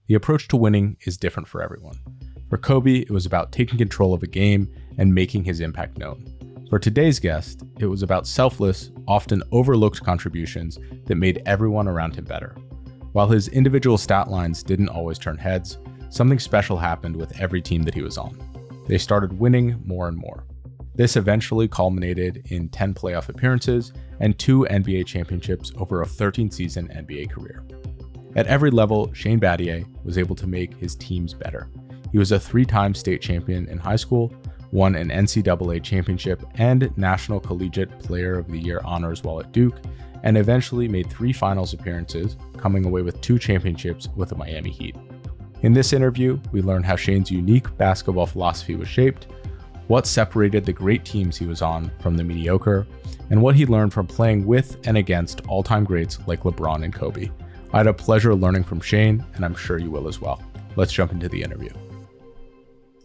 the approach to winning is different for everyone. For Kobe, it was about taking control of a game and making his impact known. For today's guest, it was about selfless, often overlooked contributions that made everyone around him better. While his individual stat lines didn't always turn heads, something special happened with every team that he was on. They started winning more and more. This eventually culminated in 10 playoff appearances and 2 NBA championships over a 13-season NBA career. At every level, Shane Battier was able to make his teams better. He was a 3-time state champion in high school, won an NCAA championship and National Collegiate Player of the Year honors while at Duke, and eventually made 3 finals appearances, coming away with 2 championships with the Miami Heat. In this interview, we learn how Shane's unique basketball philosophy was shaped, what separated the great teams he was on from the mediocre, and what he learned from playing with and against all-time greats like LeBron and Kobe. I had a pleasure learning from Shane, and I'm sure you will as well. Let's jump into the interview.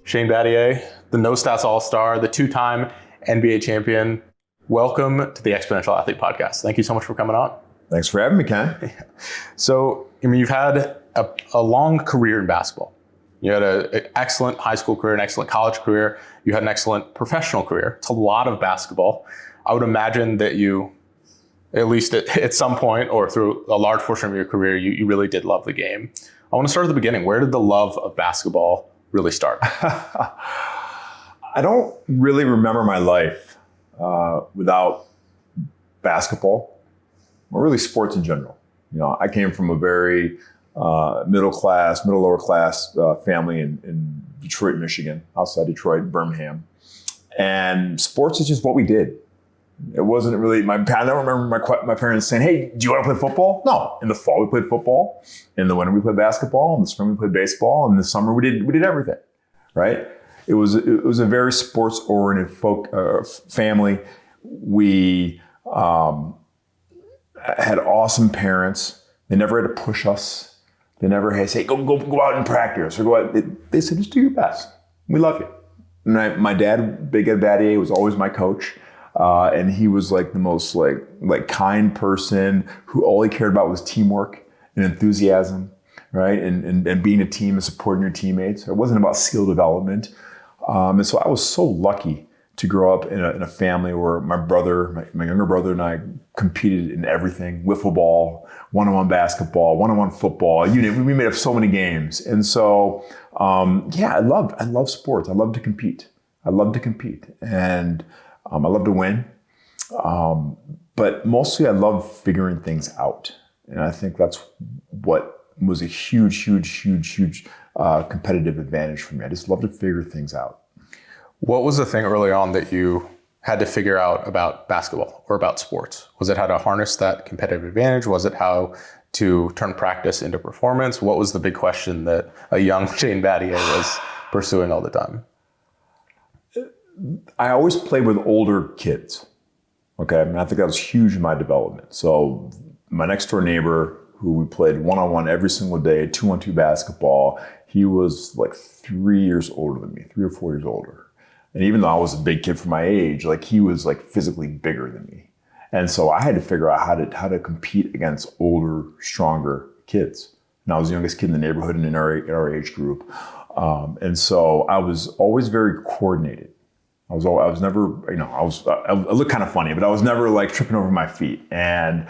Shane Battier, the No Stats All-Star, the 2-time NBA champion. Welcome to the Exponential Athlete Podcast. Thank you so much for coming on. Thanks for having me, Ken. So, you've had a long career in basketball. You had an excellent high school career, an excellent college career. You had an excellent professional career. It's a lot of basketball. I would imagine that you, at least at some point or through a large portion of your career, you really did love the game. I want to start at the beginning. Where did the love of basketball really start? I don't really remember my life without basketball, or really sports in general. I came from a very lower class family in Detroit, Michigan, outside Detroit, Birmingham. And sports is just what we did. It wasn't really, I don't remember my parents saying, "Hey, do you want to play football?" No. In the fall, we played football. In the winter, we played basketball. In the spring, we played baseball. In the summer, we did everything, right? It was a very sports-oriented family. We had awesome parents. They never had to push us. They never had to say, go out and practice, or go out. They said, just do your best. We love you. And my dad, Big Ed Battier, was always my coach. And he was like the most like kind person who all he cared about was teamwork and enthusiasm, right? And being a team and supporting your teammates. It wasn't about skill development. And so I was so lucky to grow up in a family where my younger brother and I competed in everything: wiffle ball, one-on-one basketball, one-on-one football. We made up so many games. And so, I love sports. I love to compete. And I love to win. But mostly I love figuring things out. And I think that's what was a huge competitive advantage for me. I just love to figure things out. What was the thing early on that you had to figure out about basketball or about sports? Was it how to harness that competitive advantage? Was it how to turn practice into performance? What was the big question that a young Shane Battier was pursuing all the time? I always played with older kids. Okay, I think that was huge in my development. So my next door neighbor, who we played one-on-one every single day, 2-on-2 basketball, he was like 3 years older than me, 3 or 4 years older. And even though I was a big kid for my age, he was physically bigger than me. And so I had to figure out how to compete against older, stronger kids. And I was the youngest kid in the neighborhood and in our age group. And so I was always very coordinated. I was never, I look kind of funny, but I was never tripping over my feet. And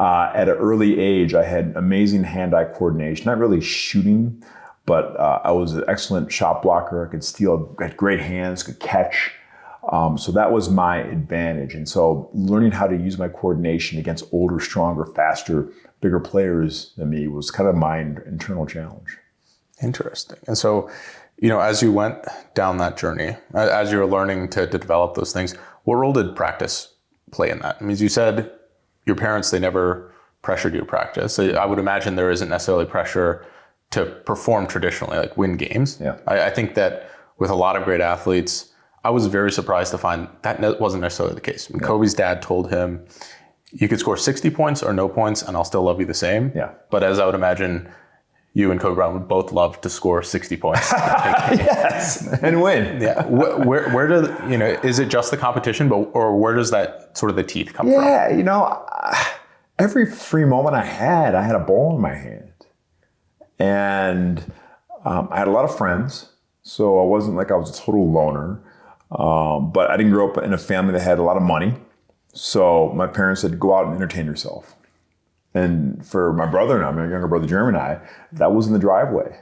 at an early age, I had amazing hand-eye coordination, not really shooting, but I was an excellent shot blocker. I could steal, had great hands, could catch. So that was my advantage. And so learning how to use my coordination against older, stronger, faster, bigger players than me was kind of my internal challenge. Interesting. And so, as you went down that journey, as you were learning to develop those things, what role did practice play in that? I mean, as you said, your parents, they never pressured you to practice. So I would imagine there isn't necessarily pressure to perform traditionally, win games. Yeah. I think that with a lot of great athletes, I was very surprised to find that wasn't necessarily the case. When Kobe's dad told him, you could score 60 points or no points and I'll still love you the same. Yeah. But as I would imagine, you and Kobe Bryant would both love to score 60 points. Yes, and win. Yeah. Where do, is it just the competition, or where does that sort of the teeth come from? Yeah, every free moment I had a ball in my hand. And I had a lot of friends, so I wasn't like I was a total loner. But I didn't grow up in a family that had a lot of money. So my parents said, go out and entertain yourself. And for my brother and I, my younger brother Jeremy and I, that was in the driveway.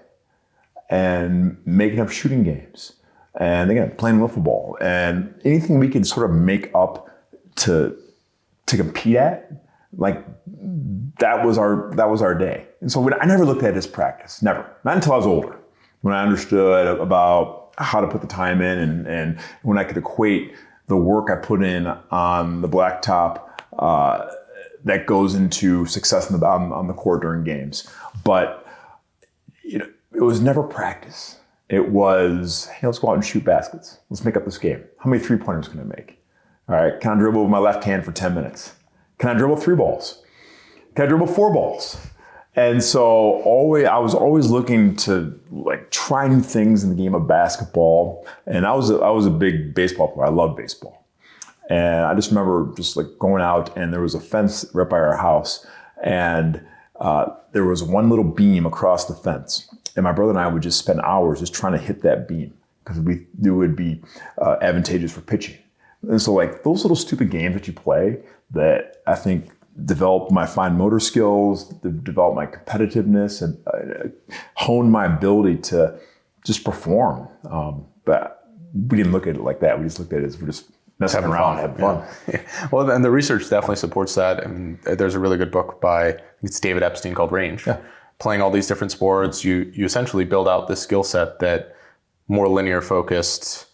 And making up shooting games. And again, playing wiffle ball. And anything we could sort of make up to compete at, like that was our day. And so I never looked at it as practice, never. Not until I was older, when I understood about how to put the time in and when I could equate the work I put in on the blacktop that goes into success on the court during games. But it was never practice. It was, hey, let's go out and shoot baskets. Let's make up this game. How many 3-pointers can I make? All right, can I dribble with my left hand for 10 minutes? Can I dribble 3 balls? Can I dribble 4 balls? And so I was always looking to like try new things in the game of basketball. And I was a big baseball player. I love baseball. And I just remember just like going out, and there was a fence right by our house, and there was one little beam across the fence. And my brother and I would just spend hours just trying to hit that beam because we knew it would be advantageous for pitching. And so like those little stupid games that you play that I think developed my fine motor skills, developed my competitiveness, and honed my ability to just perform. But we didn't look at it like that. We just looked at it as we're just messing around, having fun. Yeah. Well, and the research definitely supports that. I mean, there's a really good book by, I think it's David Epstein, called Range. Yeah. Playing all these different sports, you essentially build out this skill set that more linear focused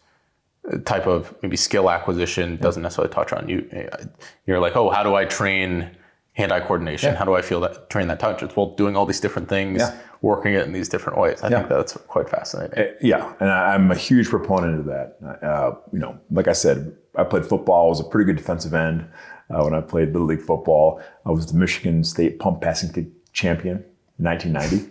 type of maybe skill acquisition doesn't necessarily touch on. You're like, oh, how do I train hand-eye coordination? How do I train that touch? It's doing all these different things, working it in these different ways. I think that's quite fascinating. Yeah, and I'm a huge proponent of that. Like I said, I played football. I was a pretty good defensive end when I played Little League football. I was the Michigan State pump passing kick champion in 1990.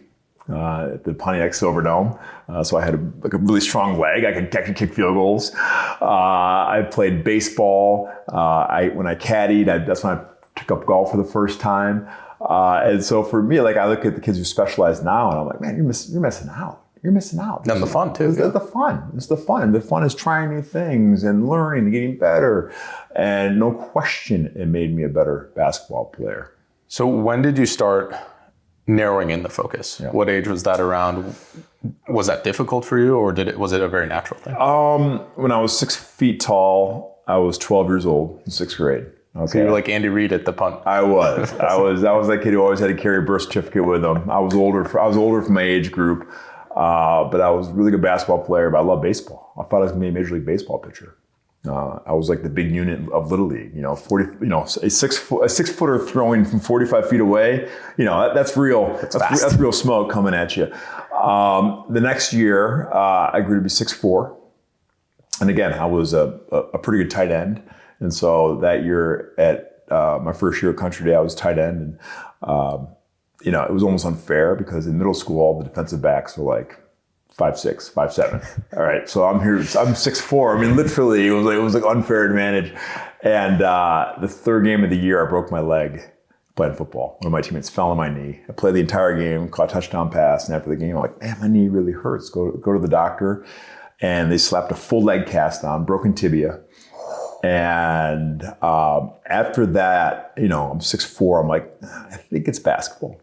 At the Pontiac Silverdome. So I had a really strong leg. I could actually kick field goals. I played baseball. When I caddied, that's when I took up golf for the first time. And so for me, like I look at the kids who specialize now, and I'm like, man, you're missing out. You're missing out. And the fun too. It's the fun. It's the fun. And the fun is trying new things and learning and getting better. And no question, it made me a better basketball player. So when did you start narrowing in the focus? Yeah. What age was that around? Was that difficult for you, or was it a very natural thing? When I was 6 feet tall, I was 12 years old in 6th grade. Okay. So you were like Andy Reid at the punt. I was that kid who always had to carry a birth certificate with him. I was older for my age group, but I was a really good basketball player. But I love baseball. I thought I was going to be a Major League Baseball pitcher. I was like the big unit of Little League, a 6 footer throwing from 45 feet away. That's real. That's real smoke coming at you. The next year, I grew to be 6'4", and again, I was a pretty good tight end. And so that year at my first year at Country Day, I was tight end, and it was almost unfair because in middle school, all the defensive backs were like 5'6", 5'7". All right, so I'm here. I'm 6'4". I mean, literally, it was like unfair advantage. And the third game of the year, I broke my leg playing football. One of my teammates fell on my knee. I played the entire game, caught a touchdown pass, and after the game, I'm like, man, my knee really hurts. Go to the doctor, and they slapped a full leg cast on, broken tibia. And after that, I'm 6'4". I'm like, I think it's basketball.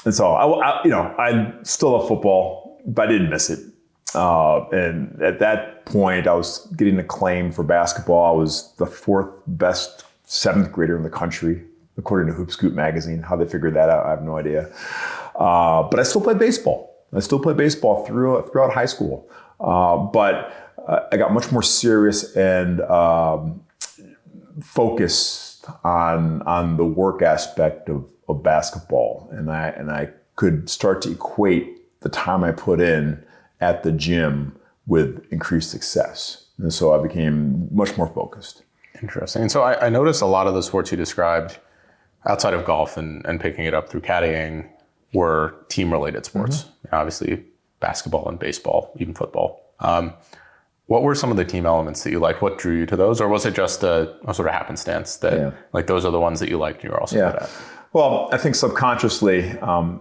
And so I still love football, but I didn't miss it. And at that point, I was getting acclaim for basketball. I was the 4th best 7th grader in the country, according to Hoop Scoop magazine. How they figured that out, I have no idea. But I still played baseball. Throughout high school. But I got much more serious and focused on the work aspect of basketball, and I could start to equate the time I put in at the gym with increased success, and so I became much more focused. Interesting. And so I noticed a lot of the sports you described outside of golf and picking it up through caddying were team-related sports. Mm-hmm. Obviously, basketball and baseball, even football. What were some of the team elements that you liked? What drew you to those? Or was it just a sort of happenstance that like those are the ones that you liked and you were also good at? Well, I think subconsciously, I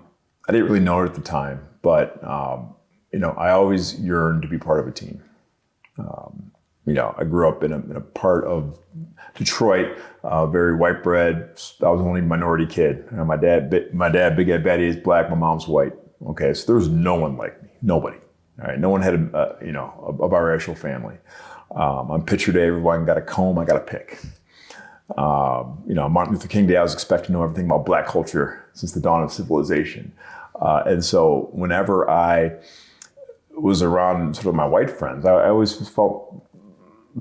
didn't really know it at the time, but I always yearned to be part of a team. I grew up in a part of Detroit, very white bread. I was the only minority kid. My dad, Big Ed Battier, is black. My mom's white. Okay, so there was no one like me. Nobody. All right, no one had a biracial family. On picture day, everyone got a comb. I got a pick. Martin Luther King Day, I was expected to know everything about black culture since the dawn of civilization. And so whenever I was around sort of my white friends, I always felt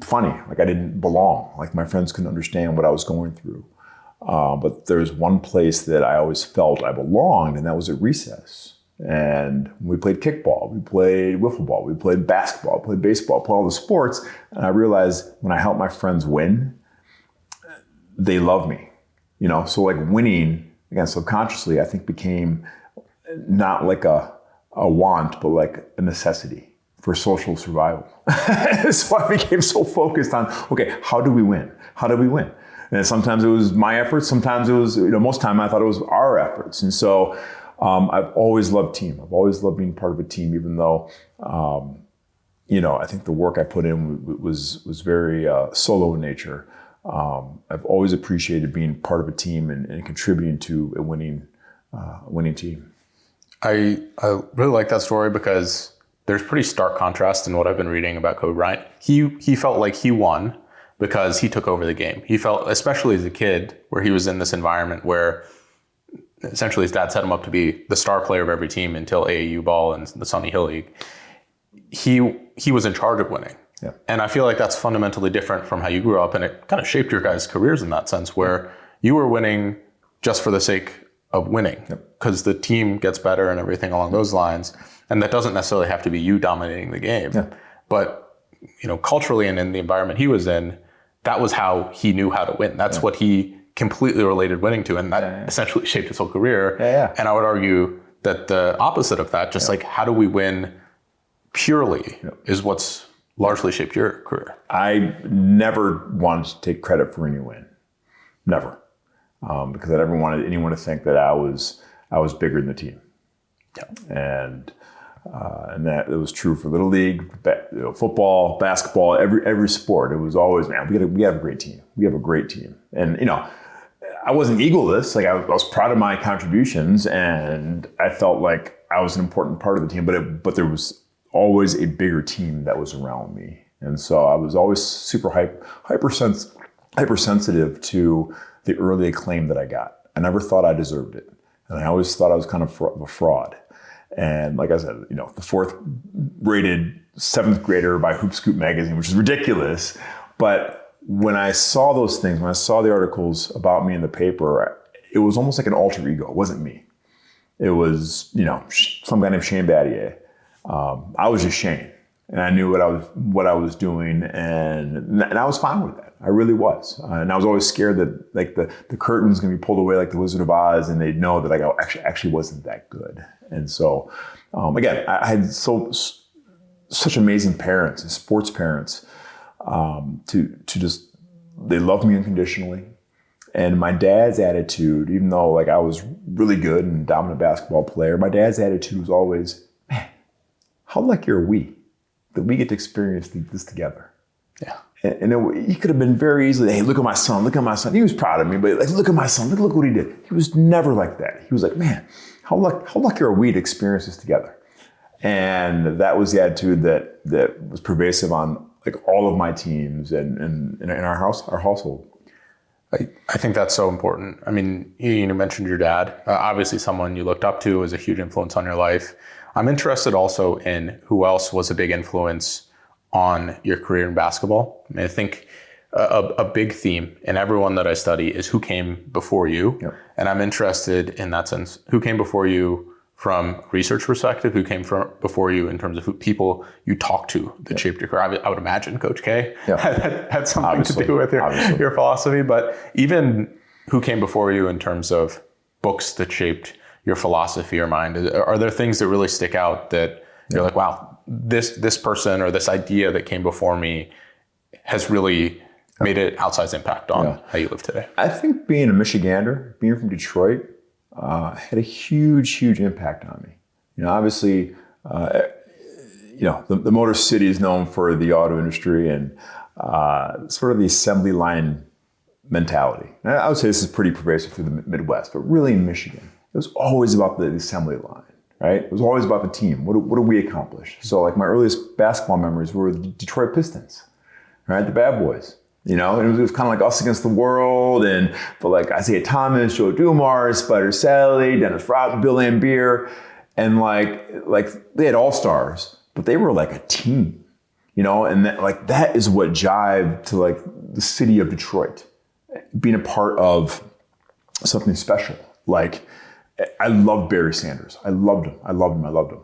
funny, like I didn't belong, like my friends couldn't understand what I was going through. But there's one place that I always felt I belonged, and that was at recess. And we played kickball, we played wiffle ball, we played basketball, played baseball, played all the sports. And I realized when I helped my friends win, they love me. So like winning, again, subconsciously, I think became not like a want, but like a necessity for social survival. So I became so focused on, okay, how do we win? How do we win? And sometimes it was my efforts. Sometimes it was, most of the time I thought it was our efforts. And so I've always loved team. I've always loved being part of a team, even though, I think the work I put in was very solo in nature. I've always appreciated being part of a team and contributing to a winning team. I really like that story because there's pretty stark contrast in what I've been reading about Kobe Bryant. He felt like he won because he took over the game. He felt, especially as a kid, where he was in this environment where essentially his dad set him up to be the star player of every team until AAU ball and the Sonny Hill League. He was in charge of winning. Yeah. And I feel like that's fundamentally different from how you grew up, and it kind of shaped your guys' careers in that sense, where you were winning just for the sake of winning, because the team gets better and everything along those lines. And that doesn't necessarily have to be you dominating the game. Yeah. But, culturally and in the environment he was in, that was how he knew how to win. That's what he completely related winning to. And that essentially shaped his whole career. And I would argue that the opposite of that, just like how do we win purely, is what's largely shaped your career. I never wanted to take credit for any win. Never. Because I never wanted anyone to think that I was bigger than the team. Yeah. And that it was true for Little League, football, basketball, every sport. It was always, man, we have a great team. We have a great team. And, I wasn't egoless. Like I was proud of my contributions, and I felt like I was an important part of the team, but there was always a bigger team that was around me. And so I was always super hypersensitive to the early acclaim that I got. I never thought I deserved it. And I always thought I was kind of a fraud. And like I said, the fourth rated seventh grader by Hoop Scoop magazine, which is ridiculous. But when I saw those things, when I saw the articles about me in the paper, it was almost like an alter ego. It wasn't me. It was, some guy named Shane Battier. I was just Shane, and I knew what I was doing, and I was fine with that. I really was, and I was always scared that like the curtain's gonna be pulled away like the Wizard of Oz, and they'd know that I actually wasn't that good. And so, again, I had such amazing parents, sports parents, to just they loved me unconditionally. And my dad's attitude, even though like I was really good and dominant basketball player, my dad's attitude was always, man, how lucky are we that we get to experience this together? Yeah. And he could have been very easily, hey, look at my son, look at my son. He was proud of me, but like, look at my son, look what he did. He was never like that. He was like, man, how lucky are we to experience this together? And that was the attitude that was pervasive on like all of my teams and in our household. I think that's so important. I mean, you mentioned your dad, obviously someone you looked up to, as a huge influence on your life. I'm interested also in who else was a big influence on your career in basketball. I mean, I think a big theme in everyone that I study is who came before you. Yep. And I'm interested in that sense, who came before you from a research perspective, who came before you in terms of who people you talked to that shaped your career. I would imagine Coach K had something to do with your philosophy, but even who came before you in terms of books that shaped your philosophy or mind. Are there things that really stick out that you're like, wow, this person or this idea that came before me has really made an outsized impact on how you live today? I think being a Michigander, being from Detroit, had a huge impact on me. Obviously, the Motor City is known for the auto industry and sort of the assembly line mentality. And I would say this is pretty pervasive through the Midwest, but really in Michigan, it was always about the assembly line, right? It was always about the team. What do we accomplish? So like my earliest basketball memories were the Detroit Pistons, right? The bad boys. And it was kind of like us against the world, but like Isaiah Thomas, Joe Dumars, Spider Sally, Dennis Rodman, Bill Lambier, and like they had all-stars, but they were like a team, and that is what jived to like the city of Detroit, being a part of something special. Like I loved Barry Sanders. I loved him.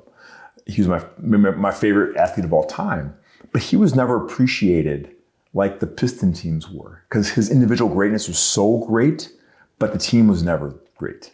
He was my favorite athlete of all time, but he was never appreciated like the Piston teams were, because his individual greatness was so great, but the team was never great.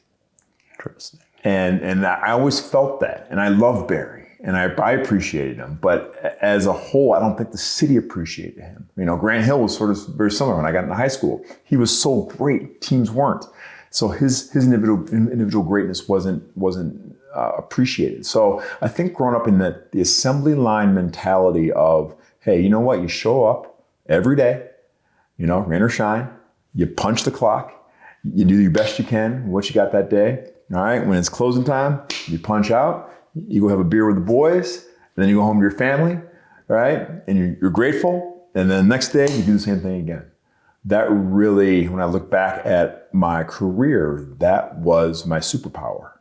Interesting. And I always felt that, and I loved Barry, and I appreciated him, but as a whole, I don't think the city appreciated him. Grant Hill was sort of very similar when I got into high school. He was so great, teams weren't. So his individual greatness wasn't appreciated. So I think growing up in the assembly line mentality of, hey, you know what, you show up every day, rain or shine, you punch the clock, you do your best you can, what you got that day. All right, when it's closing time, you punch out, you go have a beer with the boys, and then you go home to your family, all right? And you're grateful, and then the next day you do the same thing again. That really, when I look back at my career, that was my superpower.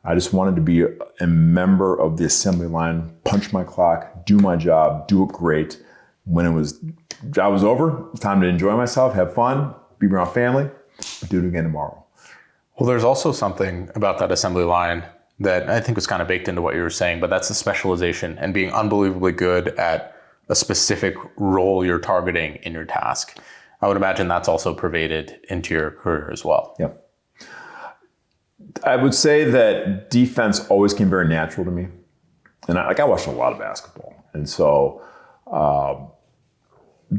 I just wanted to be a member of the assembly line, punch my clock, do my job, do it great. When job was over, it was time to enjoy myself, have fun, be around family, but do it again tomorrow. Well, there's also something about that assembly line that I think was kind of baked into what you were saying, but that's the specialization and being unbelievably good at a specific role you're targeting in your task. I would imagine that's also pervaded into your career as well. Yep. I would say that defense always came very natural to me. And I watched a lot of basketball. And so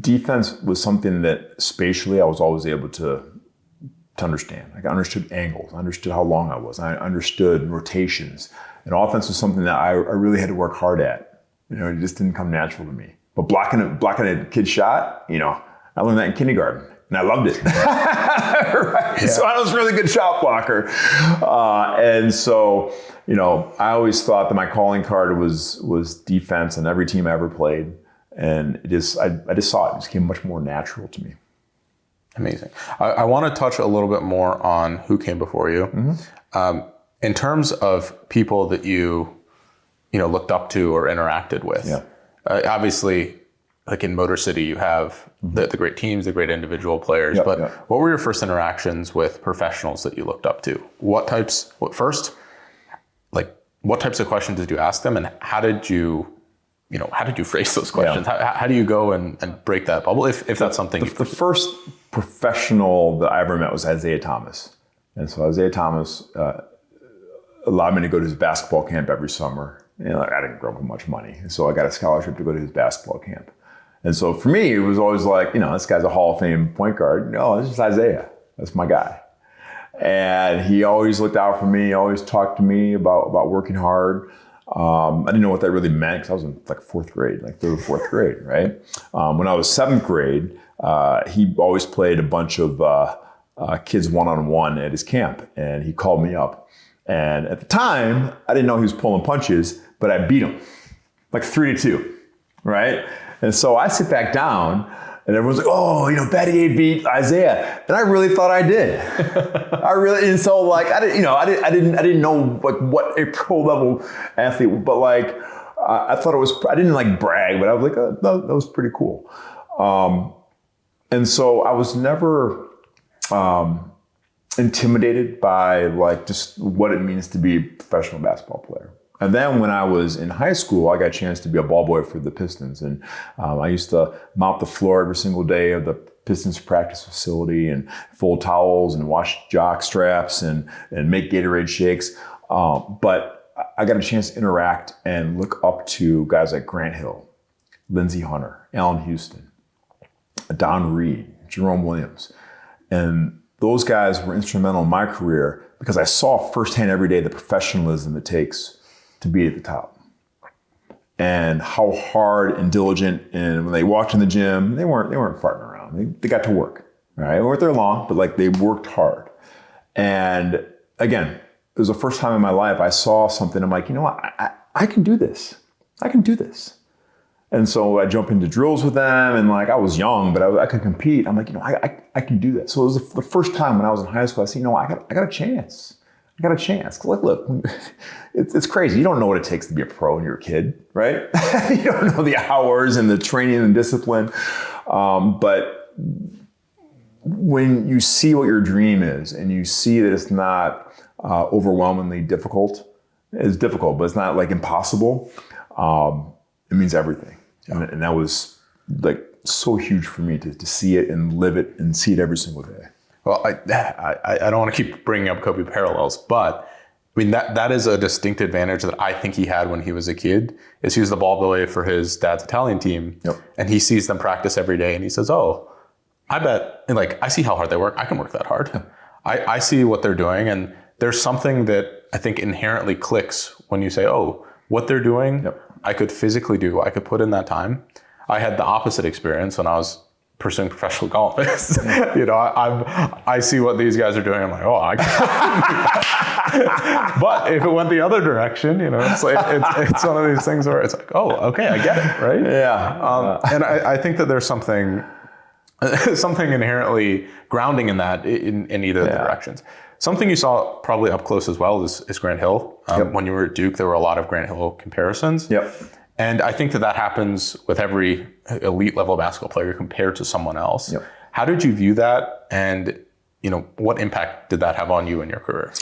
defense was something that spatially I was always able to understand. Like I understood angles, I understood how long I was, I understood rotations. And offense was something that I really had to work hard at. It just didn't come natural to me. But blocking a kid's shot, I learned that in kindergarten. And I loved it. Right? Yeah. So I was a really good shot blocker. And so, I always thought that my calling card was defense on every team I ever played. And I just saw it. It just came much more natural to me. Amazing. I want to touch a little bit more on who came before you. Mm-hmm. In terms of people that you looked up to or interacted with. Yeah. Obviously, like in Motor City, you have the great teams, the great individual players. What were your first interactions with professionals that you looked up to? What types of questions did you ask them, and how did you phrase those questions? Yeah. How do you go and break that bubble, if that's something? The first professional that I ever met was Isaiah Thomas. And so Isaiah Thomas allowed me to go to his basketball camp every summer. I didn't grow up with much money. And so I got a scholarship to go to his basketball camp. And so for me, it was always like, this guy's a Hall of Fame point guard. No, this is Isaiah. That's my guy. And he always looked out for me, always talked to me about working hard. I didn't know what that really meant because I was in like fourth grade, like third or fourth grade, right? When I was seventh grade, he always played a bunch of kids one-on-one at his camp, and he called me up. And at the time, I didn't know he was pulling punches, but I beat him like 3-2, right? And so I sit back down, and everyone's like, "Oh, Battier beat Isaiah," and I really thought I did. And so like I didn't know like what a pro level athlete, but like I thought it was. I didn't like brag, but I was like, oh, that was pretty cool. And so I was never intimidated by like just what it means to be a professional basketball player. And then when I was in high school, I got a chance to be a ball boy for the Pistons. And I used to mop the floor every single day of the Pistons practice facility and fold towels and wash jock straps and make Gatorade shakes. But I got a chance to interact and look up to guys like Grant Hill, Lindsey Hunter, Allen Houston. Don Reed, Jerome Williams. And those guys were instrumental in my career because I saw firsthand every day the professionalism it takes to be at the top. And how hard and diligent, and when they walked in the gym, they weren't farting around. They got to work. Right? They weren't there long, but like they worked hard. And again, it was the first time in my life I saw something. I'm like, you know what? I can do this. I can do this. And so I jumped into drills with them, and like I was young, but I could compete. I'm like, you know, I can do that. So it was the first time when I was in high school, I said, you know, I got a chance. I got a chance. Look, it's crazy. You don't know what it takes to be a pro when you're a kid, right? You don't know the hours and the training and discipline. But when you see what your dream is and you see that it's not overwhelmingly difficult, it's difficult, but it's not like impossible, it means everything. Yeah. And that was like so huge for me to see it and live it and see it every single day. Well, I don't want to keep bringing up Kobe parallels, but I mean, that is a distinct advantage that I think he had when he was a kid, is he was the ball boy for his dad's Italian team. Yep. And he sees them practice every day and he says, oh, I bet, and like, I see how hard they work. I can work that hard. I see what they're doing. And there's something that I think inherently clicks when you say, oh, what they're doing, yep, I could physically do. I could put in that time. I had the opposite experience when I was pursuing professional golf. You know, I see what these guys are doing. I'm like, oh, I can. But if it went the other direction, you know, it's like, it's one of these things where it's like, oh, okay, I get it, right? Yeah. And I think that there's something inherently grounding in that in either of the directions. Something you saw probably up close as well is Grant Hill. Yep. When you were at Duke, there were a lot of Grant Hill comparisons. Yep. And I think that happens with every elite level basketball player compared to someone else. Yep. How did you view that? And, you know, what impact did that have on you in your career?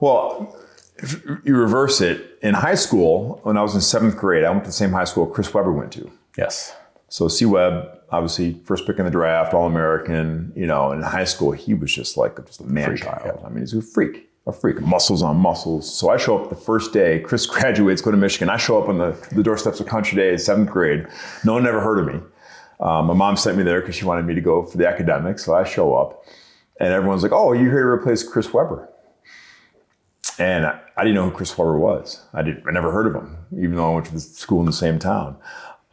Well, if you reverse it, in high school, when I was in 7th grade, I went to the same high school Chris Webber went to. Yes. So C-Web, obviously first pick in the draft, All-American, you know, in high school, he was just a man child. Yeah. I mean, he's a freak, muscles on muscles. So I show up the first day, Chris graduates, go to Michigan. I show up on the doorsteps of Country Day in 7th grade. No one ever heard of me. My mom sent me there because she wanted me to go for the academics. So I show up and everyone's like, oh, you're here to replace Chris Webber. And I didn't know who Chris Webber was. I never heard of him, even though I went to the school in the same town.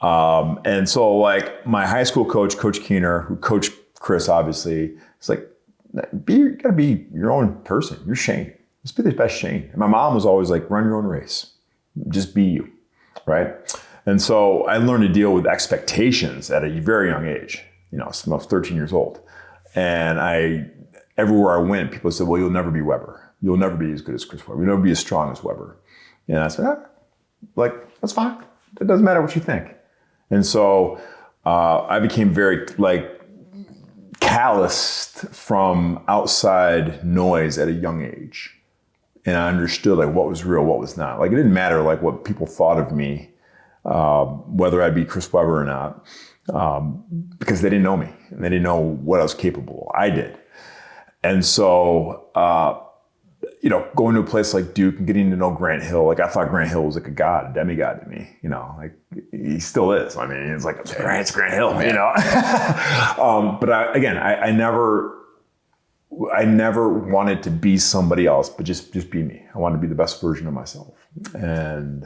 And so like my high school coach, Coach Keener, who coached Chris, obviously, it's like, you gotta be your own person. You're Shane. Just be the best Shane. And my mom was always like, run your own race. Just be you, right? And so I learned to deal with expectations at a very young age. You know, I was 13 years old. And everywhere I went, people said, well, you'll never be Webber. You'll never be as good as Chris Webber. You'll never be as strong as Webber. And I said, that's fine. It doesn't matter what you think. And so I became very calloused from outside noise at a young age. And I understood what was real, what was not. It didn't matter what people thought of me, whether I'd be Chris Webber or not, because they didn't know me and they didn't know what I was capable of. I did. And so, going to a place like Duke and getting to know Grant Hill, I thought Grant Hill was like a god, a demigod to me, he still is. I mean, it's it's Grant Hill, you know? But I never wanted to be somebody else, but just be me. I wanted to be the best version of myself. And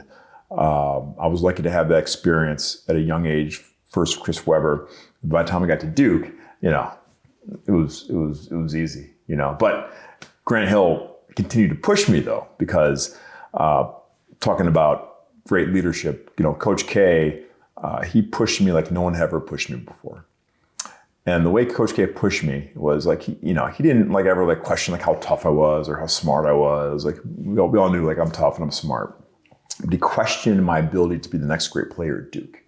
I was lucky to have that experience at a young age, first Chris Webber. By the time I got to Duke, it was easy, but Grant Hill continued to push me though, because talking about great leadership, Coach K, he pushed me like no one ever pushed me before. And the way Coach K pushed me was he didn't ever question how tough I was or how smart I was. We all knew I'm tough and I'm smart. But he questioned my ability to be the next great player at Duke.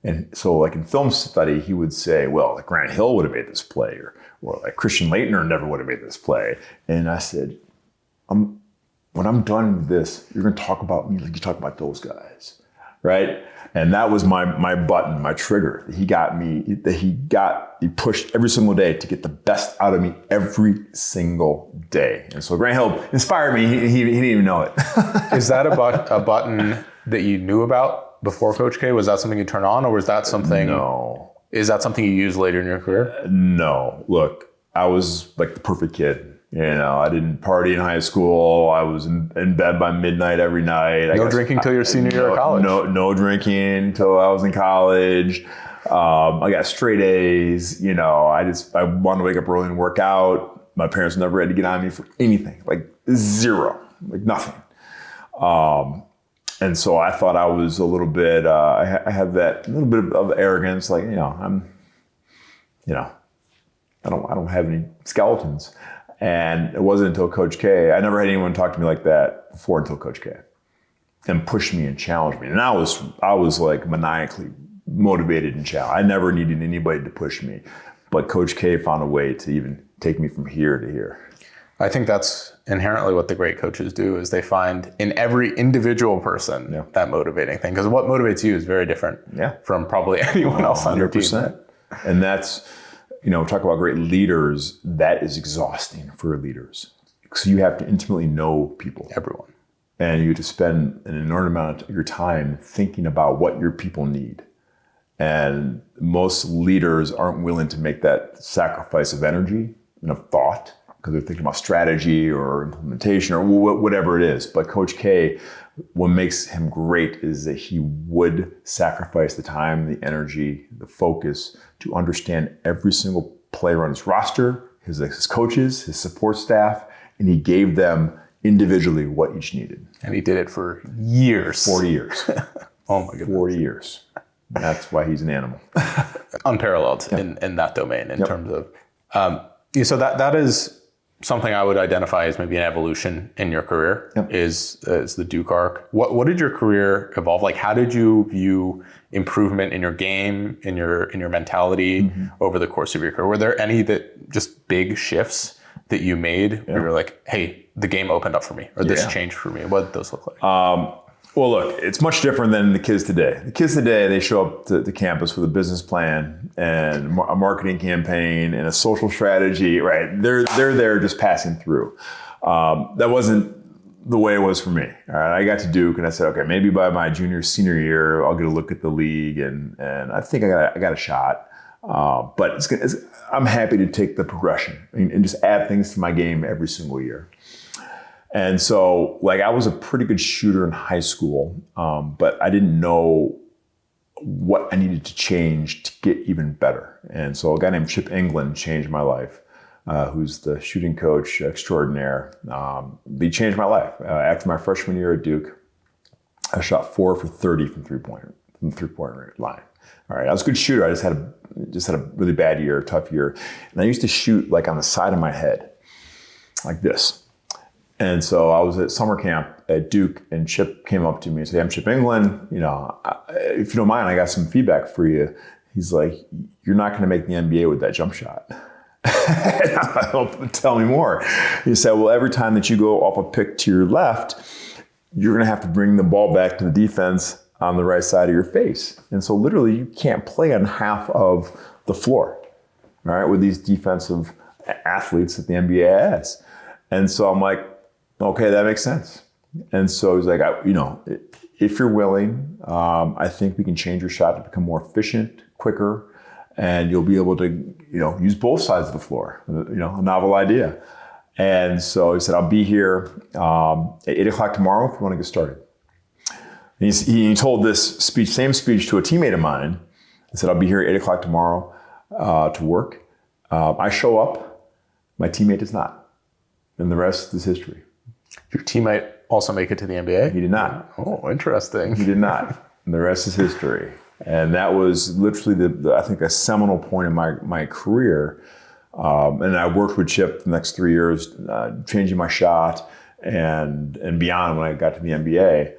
And so in film study, he would say, well, Grant Hill would have made this play, or Christian Laettner never would have made this play. And I said, when I'm done with this, you're going to talk about me like you talk about those guys, right? And that was my button, my trigger. He pushed every single day to get the best out of me every single day. And so Grant Hill inspired me. He didn't even know it. Is that a button that you knew about before Coach K? Was that something you turned on, or was that something? No. Is that something you use later in your career? No. Look, I was like the perfect kid. I didn't party in high school. I was in bed by midnight every night. No drinking till your senior year of college? No drinking till I was in college. I got straight A's. I wanted to wake up early and work out. My parents never had to get on me for anything, like zero, like nothing. And so I thought I was a little bit, I had that little bit of arrogance, like, I don't have any skeletons. And it wasn't until Coach K, I never had anyone talk to me like that before until Coach K, and push me and challenge me. And I was like maniacally motivated and challenged. I never needed anybody to push me, but Coach K found a way to even take me from here to here. I think that's inherently what the great coaches do, is they find in every individual person that motivating thing. Because what motivates you is very different from probably anyone else on your team. 100%. And that's, talk about great leaders, that is exhausting for leaders. So you have to intimately know people. Everyone. And you have to spend an inordinate amount of your time thinking about what your people need. And most leaders aren't willing to make that sacrifice of energy and of thought, because they're thinking about strategy or implementation or whatever it is. But Coach K, what makes him great is that he would sacrifice the time, the energy, the focus to understand every single player on his roster, his coaches, his support staff, and he gave them individually what each needed. And he did it for years. 40 years. Oh my goodness. 40 years. That's why he's an animal. Unparalleled in that domain in terms of, so that is something I would identify as maybe an evolution in your career is the Duke arc. What did your career evolve? Like, how did you view improvement in your game, in your mentality over the course of your career? Were there any that just big shifts that you made where you're like, hey, the game opened up for me, or this changed for me? What did those look like? Well, look, it's much different than the kids today. The kids today, they show up to the campus with a business plan and a marketing campaign and a social strategy, right? They're there just passing through. That wasn't the way it was for me. All right, I got to Duke and I said, okay, maybe by my senior year, I'll get a look at the league and I think I got a shot. But I'm happy to take the progression and just add things to my game every single year. And so, I was a pretty good shooter in high school, but I didn't know what I needed to change to get even better. And so a guy named Chip England changed my life, who's the shooting coach extraordinaire. He changed my life. After my freshman year at Duke, I shot 4 for 30 from three-point line. All right, I was a good shooter. I just had a really bad year, tough year. And I used to shoot on the side of my head, like this. And so I was at summer camp at Duke, and Chip came up to me and said, hey, I'm Chip England. If you don't mind, I got some feedback for you. He's like, you're not going to make the NBA with that jump shot. Tell me more. He said, well, every time that you go off a pick to your left, you're going to have to bring the ball back to the defense on the right side of your face. And so literally you can't play on half of the floor, all right, with these defensive athletes that the NBA has. And so I'm like, okay, that makes sense. And so he's like, if you're willing, I think we can change your shot to become more efficient, quicker, and you'll be able to, use both sides of the floor. A novel idea. And so he said, I'll be here at 8 o'clock tomorrow if you want to get started. And he told this same speech to a teammate of mine. He said, I'll be here at 8 o'clock tomorrow to work. I show up, my teammate does not. And the rest is history. Your teammate also make it to the NBA? He did not. Oh, interesting. He did not. And the rest is history. And that was literally I think a seminal point in my career. And I worked with Chip the next 3 years, changing my shot and beyond when I got to the NBA.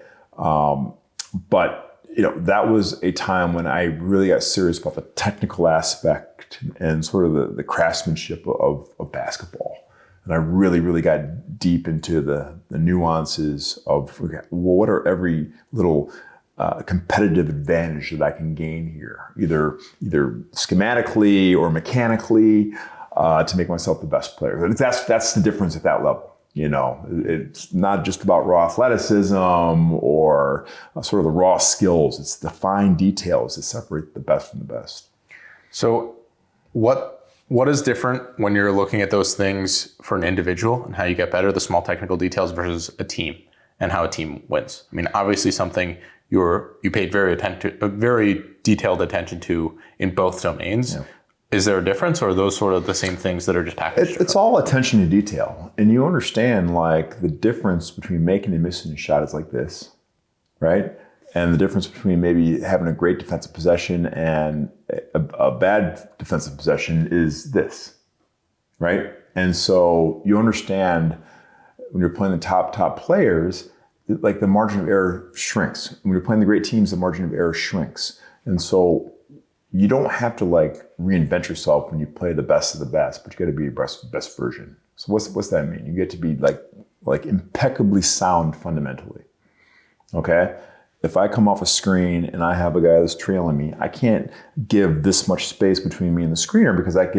But that was a time when I really got serious about the technical aspect and sort of the craftsmanship of basketball. And I really, really got deep into the nuances of what are every little competitive advantage that I can gain here, either schematically or mechanically, to make myself the best player. That's the difference at that level. It's not just about raw athleticism or sort of the raw skills. It's the fine details that separate the best from the best. So what is different when you're looking at those things for an individual and how you get better, the small technical details versus a team and how a team wins? I mean, obviously something you paid very detailed attention to in both domains. Yeah. Is there a difference, or are those sort of the same things that are just packaged? It's all attention to detail. And you understand like the difference between making and missing a shot is like this, right? And the difference between maybe having a great defensive possession and a bad defensive possession is this, right? And so you understand when you're playing the top players, like the margin of error shrinks. When you're playing the great teams, the margin of error shrinks. And so you don't have to like reinvent yourself when you play the best of the best, but you got to be your best version. So what's that mean? You get to be like impeccably sound fundamentally. Okay? If I come off a screen and I have a guy that's trailing me, I can't give this much space between me and the screener because that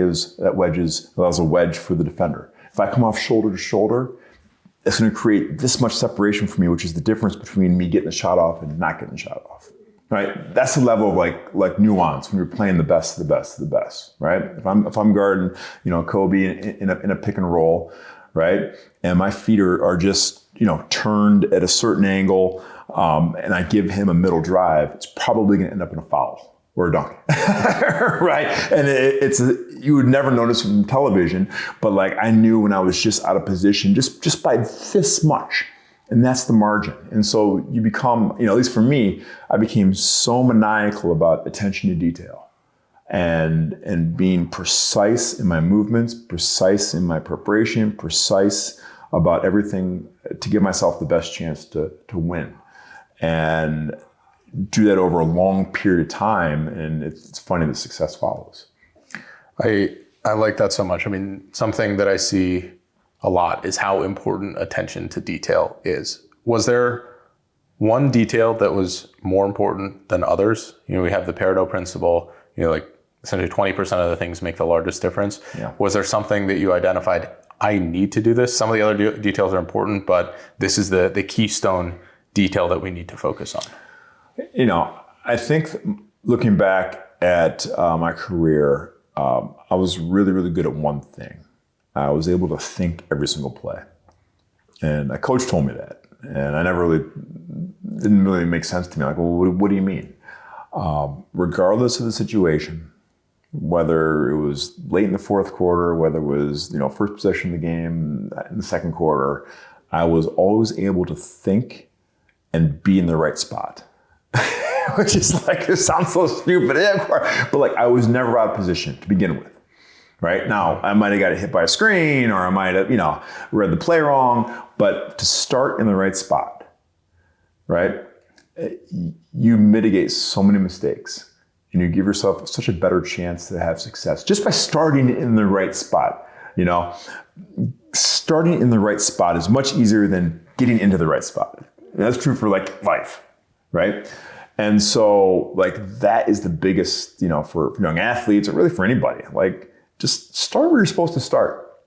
allows a wedge for the defender. If I come off shoulder to shoulder, it's going to create this much separation for me, which is the difference between me getting the shot off and not getting the shot off. Right? That's the level of like nuance when you're playing the best of the best of the best. Right? If I'm guarding, Kobe in a pick and roll, right, and my feet are just turned at a certain angle, and I give him a middle drive, it's probably going to end up in a foul or a dunk, right? And you would never notice from television, but like I knew when I was just out of position, just by this much. And that's the margin. And so you become, at least for me, I became so maniacal about attention to detail and being precise in my movements, precise in my preparation, precise about everything to give myself the best chance to win. And do that over a long period of time. And it's funny, the success follows. I like that so much. I mean, something that I see a lot is how important attention to detail is. Was there one detail that was more important than others? We have the Pareto principle, like essentially 20% of the things make the largest difference. Yeah. Was there something that you identified, I need to do this? Some of the other details are important, but this is the keystone detail that we need to focus on. I think looking back at my career, I was really, really good at one thing. I was able to think every single play. And a coach told me that. And I didn't really make sense to me. Like, well, what do you mean? Regardless of the situation, whether it was late in the fourth quarter, whether it was, first possession of the game in the second quarter, I was always able to think and be in the right spot. Which is like, it sounds so stupid, but like I was never out of position to begin with. Right? Now, I might have got hit by a screen or I might have, read the play wrong, but to start in the right spot, right? You mitigate so many mistakes and you give yourself such a better chance to have success just by starting in the right spot. Starting in the right spot is much easier than getting into the right spot. And that's true for like life, right? And so like that is the biggest, for young athletes or really for anybody, like just start where you're supposed to start,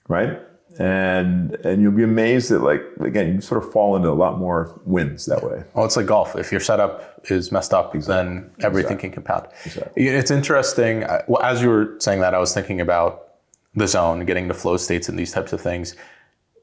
right? And you'll be amazed that like, again, you sort of fall into a lot more wins that way. Well, it's like golf. If your setup is messed up, then everything can compound. Exactly. It's interesting. As you were saying that, I was thinking about the zone, getting to flow states and these types of things.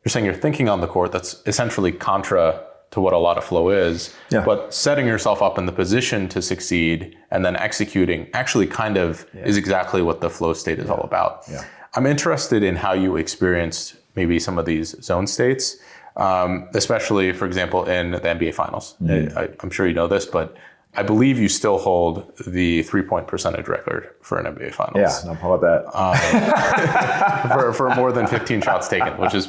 You're saying you're thinking on the court. That's essentially contra to what a lot of flow is, but setting yourself up in the position to succeed and then executing actually kind of is exactly what the flow state is all about. Yeah. I'm interested in how you experienced maybe some of these zone states, especially, for example, in the NBA Finals. I'm sure you know this, but I believe you still hold the 3-point percentage record for an NBA Finals. Yeah, no, how about that? for more than 15 shots taken, which is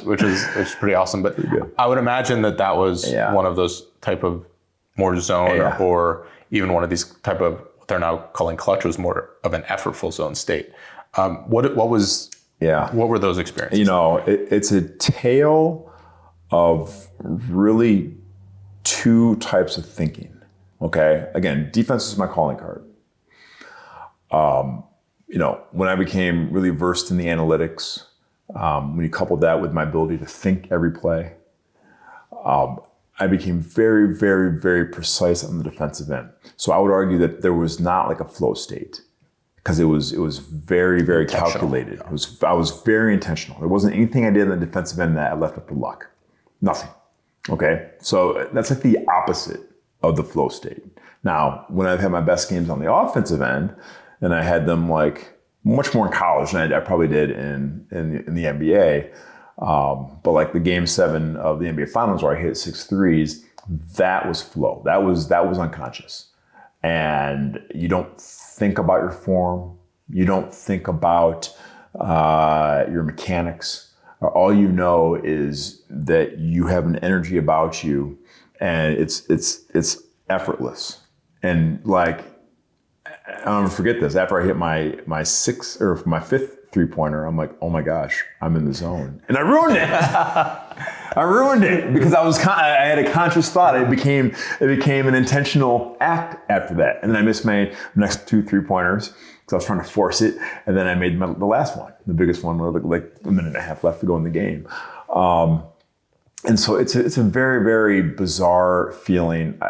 pretty awesome. But I would imagine that was one of those type of more zone or even one of these type of what they're now calling clutch was more of an effortful zone state. What were those experiences? It's a tale of really two types of thinking. Okay. Again, defense is my calling card. When I became really versed in the analytics, when you coupled that with my ability to think every play, I became very, very, very precise on the defensive end. So I would argue that there was not like a flow state because it was very, very calculated. I was very intentional. There wasn't anything I did on the defensive end that I left up to luck. Nothing. Okay, so that's like the opposite of the flow state. Now, when I've had my best games on the offensive end, and I had them like much more in college than I probably did in the NBA, but like the Game 7 of the NBA Finals where I hit 6 threes, that was flow. That was unconscious. And you don't think about your form. You don't think about your mechanics. All you know is that you have an energy about you, and it's effortless. And like, I'll never forget this. After I hit my fifth 3-pointer, I'm like, oh my gosh, I'm in the zone, and I ruined it. I ruined it because I had a conscious thought. It became an intentional act after that, and then I missed my next 2 3-pointers because I was trying to force it, and then I made the last one, the biggest one, with like a minute and a half left to go in the game. And so it's a very, very bizarre feeling.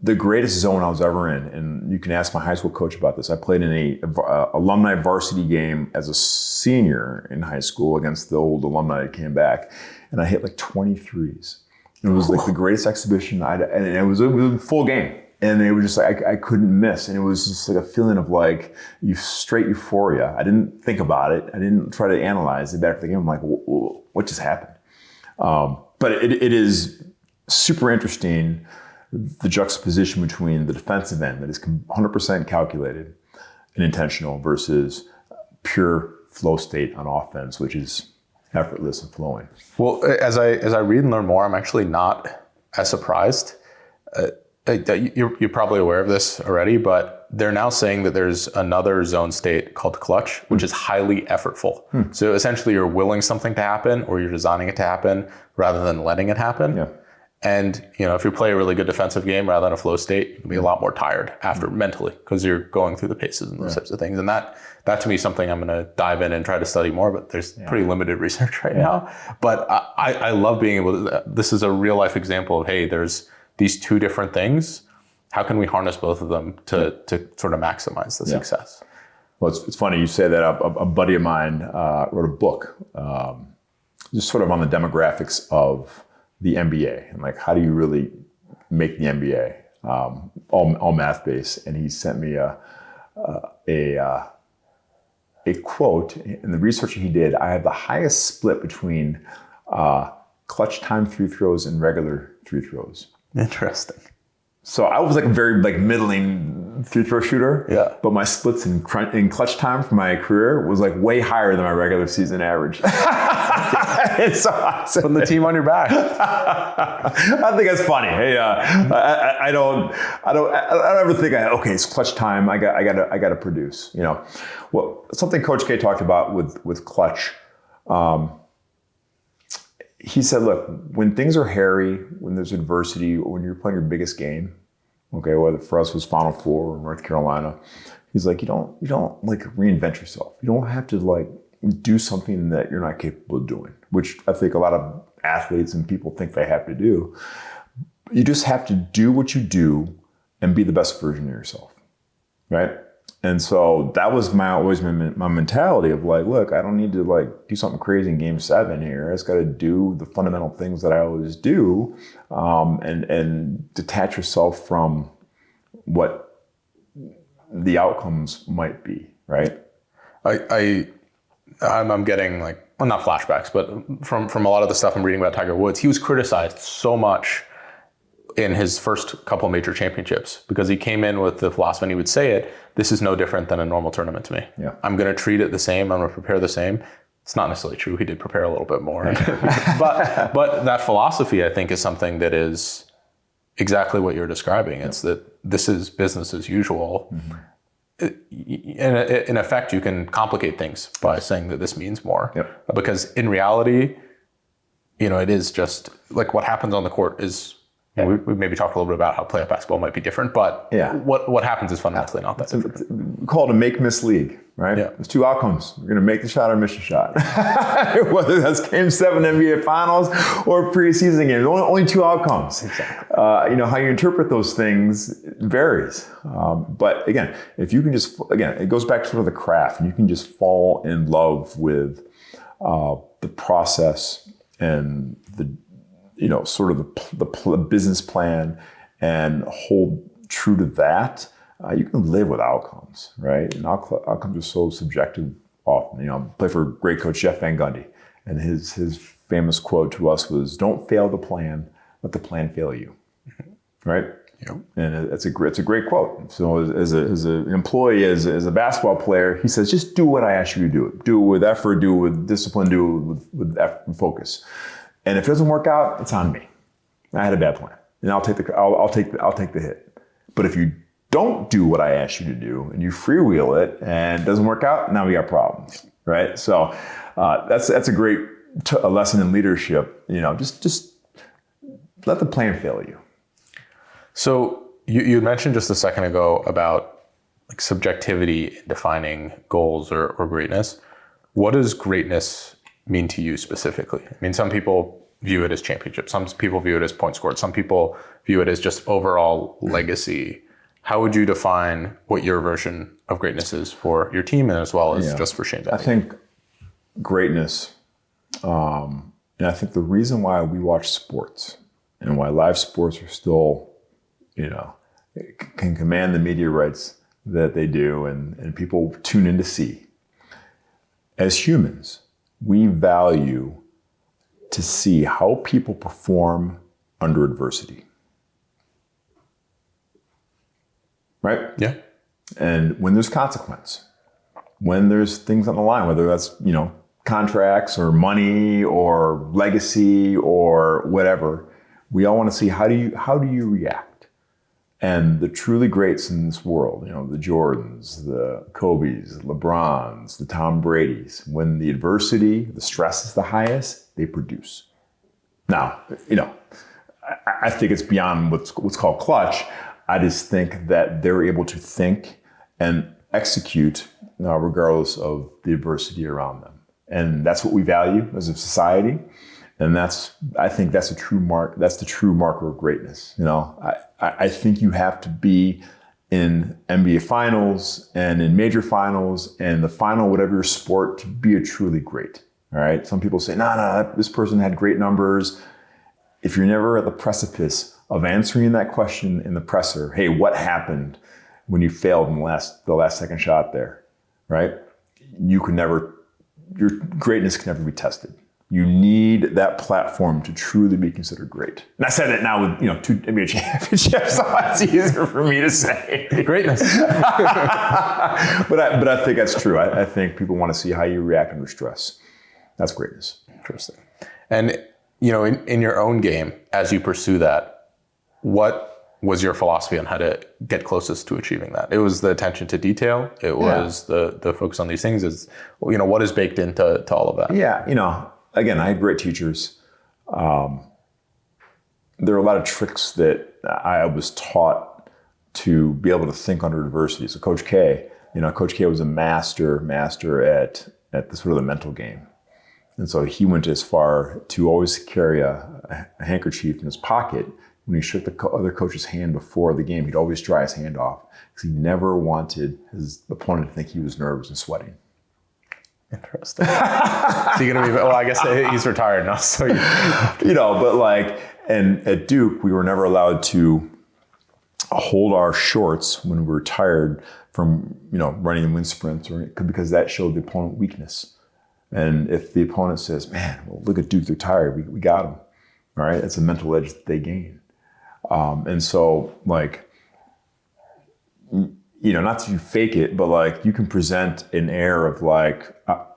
The greatest zone I was ever in, and you can ask my high school coach about this. I played in a alumni varsity game as a senior in high school against the old alumni that came back, and I hit like 23s. It was like the greatest exhibition and it was a full game, and it was just like I couldn't miss, and it was just like a feeling of like straight euphoria. I didn't think about it. I didn't try to analyze it. After the game, I'm like, what just happened? But it is super interesting, the juxtaposition between the defensive end that is 100% calculated and intentional versus pure flow state on offense, which is effortless and flowing. Well, as I read and learn more, I'm actually not as surprised. You're probably aware of this already, but they're now saying that there's another zone state called clutch, which is highly effortful. So essentially you're willing something to happen, or you're designing it to happen rather than letting it happen. Yeah. And if you play a really good defensive game rather than a flow state, you can be a lot more tired after mentally because you're going through the paces and those types of things. And that to me is something I'm going to dive in and try to study more, but there's pretty limited research right now. But I love being able to, this is a real life example of, hey, there's these two different things. How can we harness both of them to sort of maximize the success? Well, it's funny you say that. A buddy of mine wrote a book just sort of on the demographics of the NBA and like, how do you really make the NBA all math based? And he sent me a quote. In the research he did, I have the highest split between clutch time free throws and regular free throws. Interesting. So I was like a very middling free throw shooter. Yeah. But my splits in clutch time for my career was like way higher than my regular season average. It's awesome. Putting the team on your back. I think that's funny. Hey, I don't ever think okay, it's clutch time. I got to produce. Well, something Coach K talked about with clutch. He said, look, when things are hairy, when there's adversity, or when you're playing your biggest game, okay, whether for us was Final Four or North Carolina, he's like, you don't like reinvent yourself. You don't have to like do something that you're not capable of doing, which I think a lot of athletes and people think they have to do. You just have to do what you do and be the best version of yourself, right? And so that was always my mentality of like, look, I don't need to like do something crazy in Game 7 here. I just got to do the fundamental things that I always do, and detach yourself from what the outcomes might be, right? I'm getting like, well, not flashbacks, but from a lot of the stuff I'm reading about Tiger Woods, he was criticized so much in his first couple major championships because he came in with the philosophy, and he would say it, this is no different than a normal tournament to me. Yeah. I'm going to treat it the same. I'm going to prepare the same. It's not necessarily true. He did prepare a little bit more. but that philosophy, I think, is something that is exactly what you're describing. It's that this is business as usual. Mm-hmm. In effect, you can complicate things by saying that this means more. Yep. Because in reality, it is just like what happens on the court is And we maybe talked a little bit about how playoff basketball might be different, but what happens is fundamentally not that different. We call it a make-miss league, right? Yeah. There's two outcomes. We're going to make the shot or miss the shot. Whether that's Game 7 NBA Finals or preseason games, only two outcomes. Exactly. How you interpret those things varies. But again, if you can it goes back to sort of the craft, and you can just fall in love with the process and the sort of the business plan, and hold true to that, you can live with outcomes, right? And outcomes are so subjective often. I play for great coach Jeff Van Gundy, and his famous quote to us was, "Don't fail the plan, let the plan fail you." Right? Yep. And it's a great quote. So as an employee, as a basketball player, he says, just do what I ask you to do. Do it with effort, do it with discipline, do it with effort and focus. And if it doesn't work out, it's on me. I had a bad plan, and I'll take the hit. But if you don't do what I asked you to do, and you freewheel it, and it doesn't work out, now we got problems, right? So that's a great lesson in leadership. Just let the plan fail you. So you mentioned just a second ago about like subjectivity in defining goals or greatness. What does greatness mean to you specifically? I mean, some people view it as championship. Some people view it as points scored. Some people view it as just overall legacy. How would you define what your version of greatness is for your team, and as well as just for Shane Battier? I think greatness, and I think the reason why we watch sports and why live sports are still, can command the media rights that they do, and people tune in to see. As humans, we value to see how people perform under adversity. Right? Yeah. And when there's consequence, when there's things on the line, whether that's, contracts or money or legacy or whatever, we all want to see how do you react? And the truly greats in this world, the Jordans, the Kobes, the LeBrons, the Tom Bradys, when the adversity, the stress is the highest, they produce. Now, I think it's beyond what's called clutch. I just think that they're able to think and execute regardless of the adversity around them. And that's what we value as a society. And I think that's the true marker of greatness. I think you have to be in NBA finals and in major finals and the final, whatever your sport, to be a truly great. All right. Some people say, no, this person had great numbers. If you're never at the precipice of answering that question in the presser, hey, what happened when you failed in the last second shot there, right? Your greatness can never be tested. You need that platform to truly be considered great. And I said it now with, 2 NBA championships, so it's easier for me to say. Greatness. But I think that's true. I think people want to see how you react under stress. That's greatness. Interesting. And, in your own game, as you pursue that, what was your philosophy on how to get closest to achieving that? It was the attention to detail. It was the focus on these things. What is baked into all of that? Yeah, again, I had great teachers. There are a lot of tricks that I was taught to be able to think under adversity. So Coach K, Coach K was a master at the sort of the mental game. And so he went as far to always carry a handkerchief in his pocket. When he shook the other coach's hand before the game, he'd always dry his hand off because he never wanted his opponent to think he was nervous and sweating. Interesting. So you're gonna be, well, I guess he's retired now, so and at Duke, we were never allowed to hold our shorts when we were tired from, running the wind sprints, because that showed the opponent weakness. And if the opponent says, man, well, look at Duke, they're tired, we got them. All right, it's a mental edge that they gain. And so, not that you fake it, but you can present an air of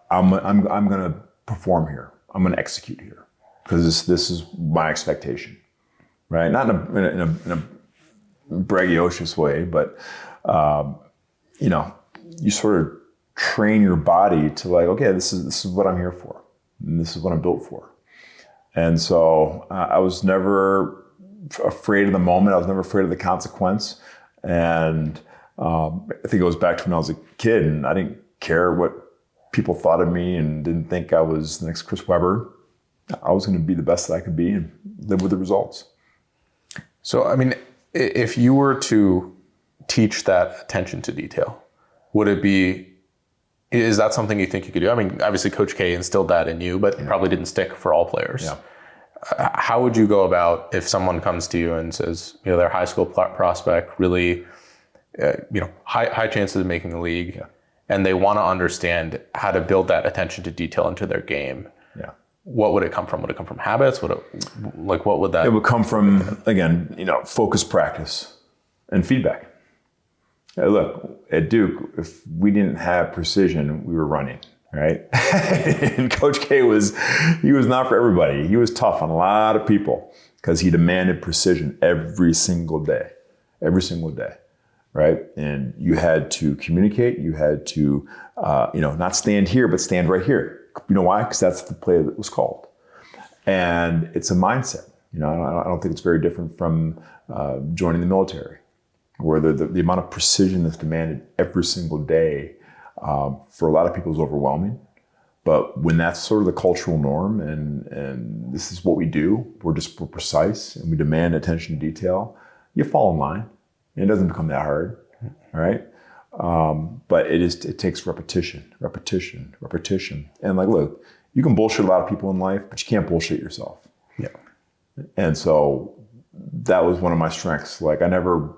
I'm going to perform here. I'm going to execute here because this is my expectation, right? Not in a braggadocious way, but you sort of train your body to okay, this is what I'm here for, and this is what I'm built for. And so I was never afraid of the moment. I was never afraid of the consequence. And I think it goes back to when I was a kid and I didn't care what people thought of me and didn't think I was the next Chris Webber. I was going to be the best that I could be and live with the results. So, I mean, if you were to teach that attention to detail, is that something you think you could do? I mean, obviously Coach K instilled that in you, but probably didn't stick for all players. Yeah. How would you go about if someone comes to you and says, they're a high school prospect, really, high chances of making the league, and they want to understand how to build that attention to detail into their game? Yeah. What would it come from? Would it come from habits? What would that? It would come from, again, focused practice and feedback. Look, at Duke, if we didn't have precision, we were running, right? And Coach K was not for everybody. He was tough on a lot of people because he demanded precision every single day, right? And you had to communicate. You had to, not stand here, but stand right here. You know why? Because that's the play that was called. And it's a mindset. I don't think it's very different from joining the military, where the amount of precision that's demanded every single day for a lot of people is overwhelming. But when that's sort of the cultural norm and this is what we do, we're precise and we demand attention to detail, you fall in line. And it doesn't become that hard, all right? But it takes repetition. And look, you can bullshit a lot of people in life, but you can't bullshit yourself. Yeah. And so that was one of my strengths. I never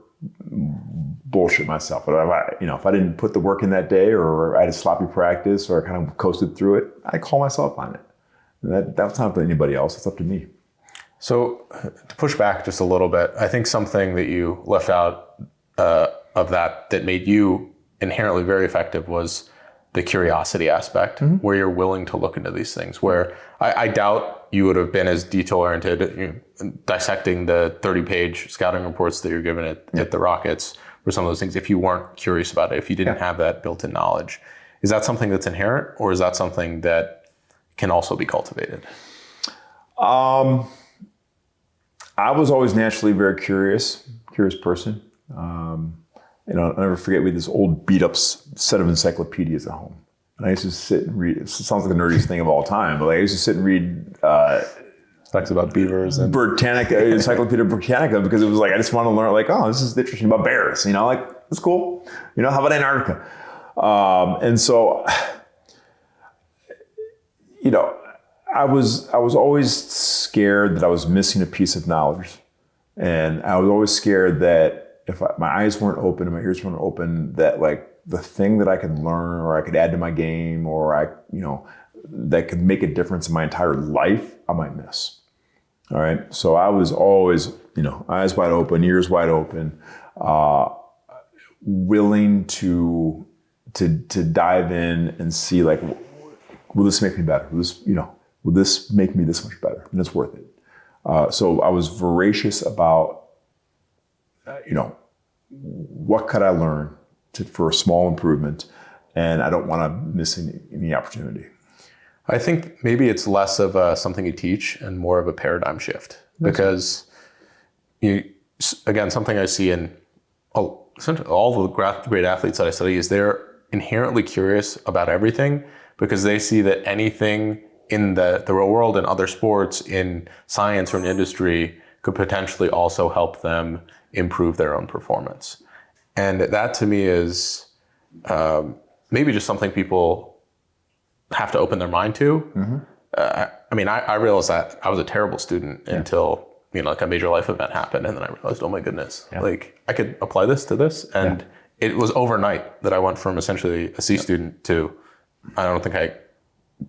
bullshit myself. But if I didn't put the work in that day, or I had a sloppy practice, or I kind of coasted through it, I call myself on it. And that's not up to anybody else. It's up to me. So to push back just a little bit, I think something that you left out of that made you inherently very effective was the curiosity aspect, where you're willing to look into these things, where I doubt you would have been as detail-oriented, dissecting the 30-page scouting reports that you're given at the Rockets for some of those things if you weren't curious about it, if you didn't have that built-in knowledge. Is that something that's inherent, or is that something that can also be cultivated? I was always naturally a very curious person. I'll never forget, we had this old beat-up set of encyclopedias at home. And I used to sit and read, it sounds like the nerdiest thing of all time, but I used to sit and read Facts about beavers and Britannica, Encyclopedia Britannica, because it was I just want to learn, this is interesting about bears, that's cool. How about Antarctica? And so, I was always scared that I was missing a piece of knowledge. And I was always scared that if my eyes weren't open and my ears weren't open, that the thing that I could learn or I could add to my game or that could make a difference in my entire life, I might miss. All right. So I was always, eyes wide open, ears wide open, willing to dive in and see will this make me better? Will this make me this much better? And it's worth it. So I was voracious about, what could I learn for a small improvement? And I don't want to miss any opportunity. I think maybe it's less of something you teach and more of a paradigm shift. Because something I see in all the great athletes that I study is they're inherently curious about everything because they see that anything in the real world, in other sports, in science or in industry could potentially also help them improve their own performance. And that to me is maybe just something people have to open their mind to. I realized that I was a terrible student until a major life event happened, and then I realized, oh my goodness, I could apply this to this. And it was overnight that I went from essentially a C student to, I don't think I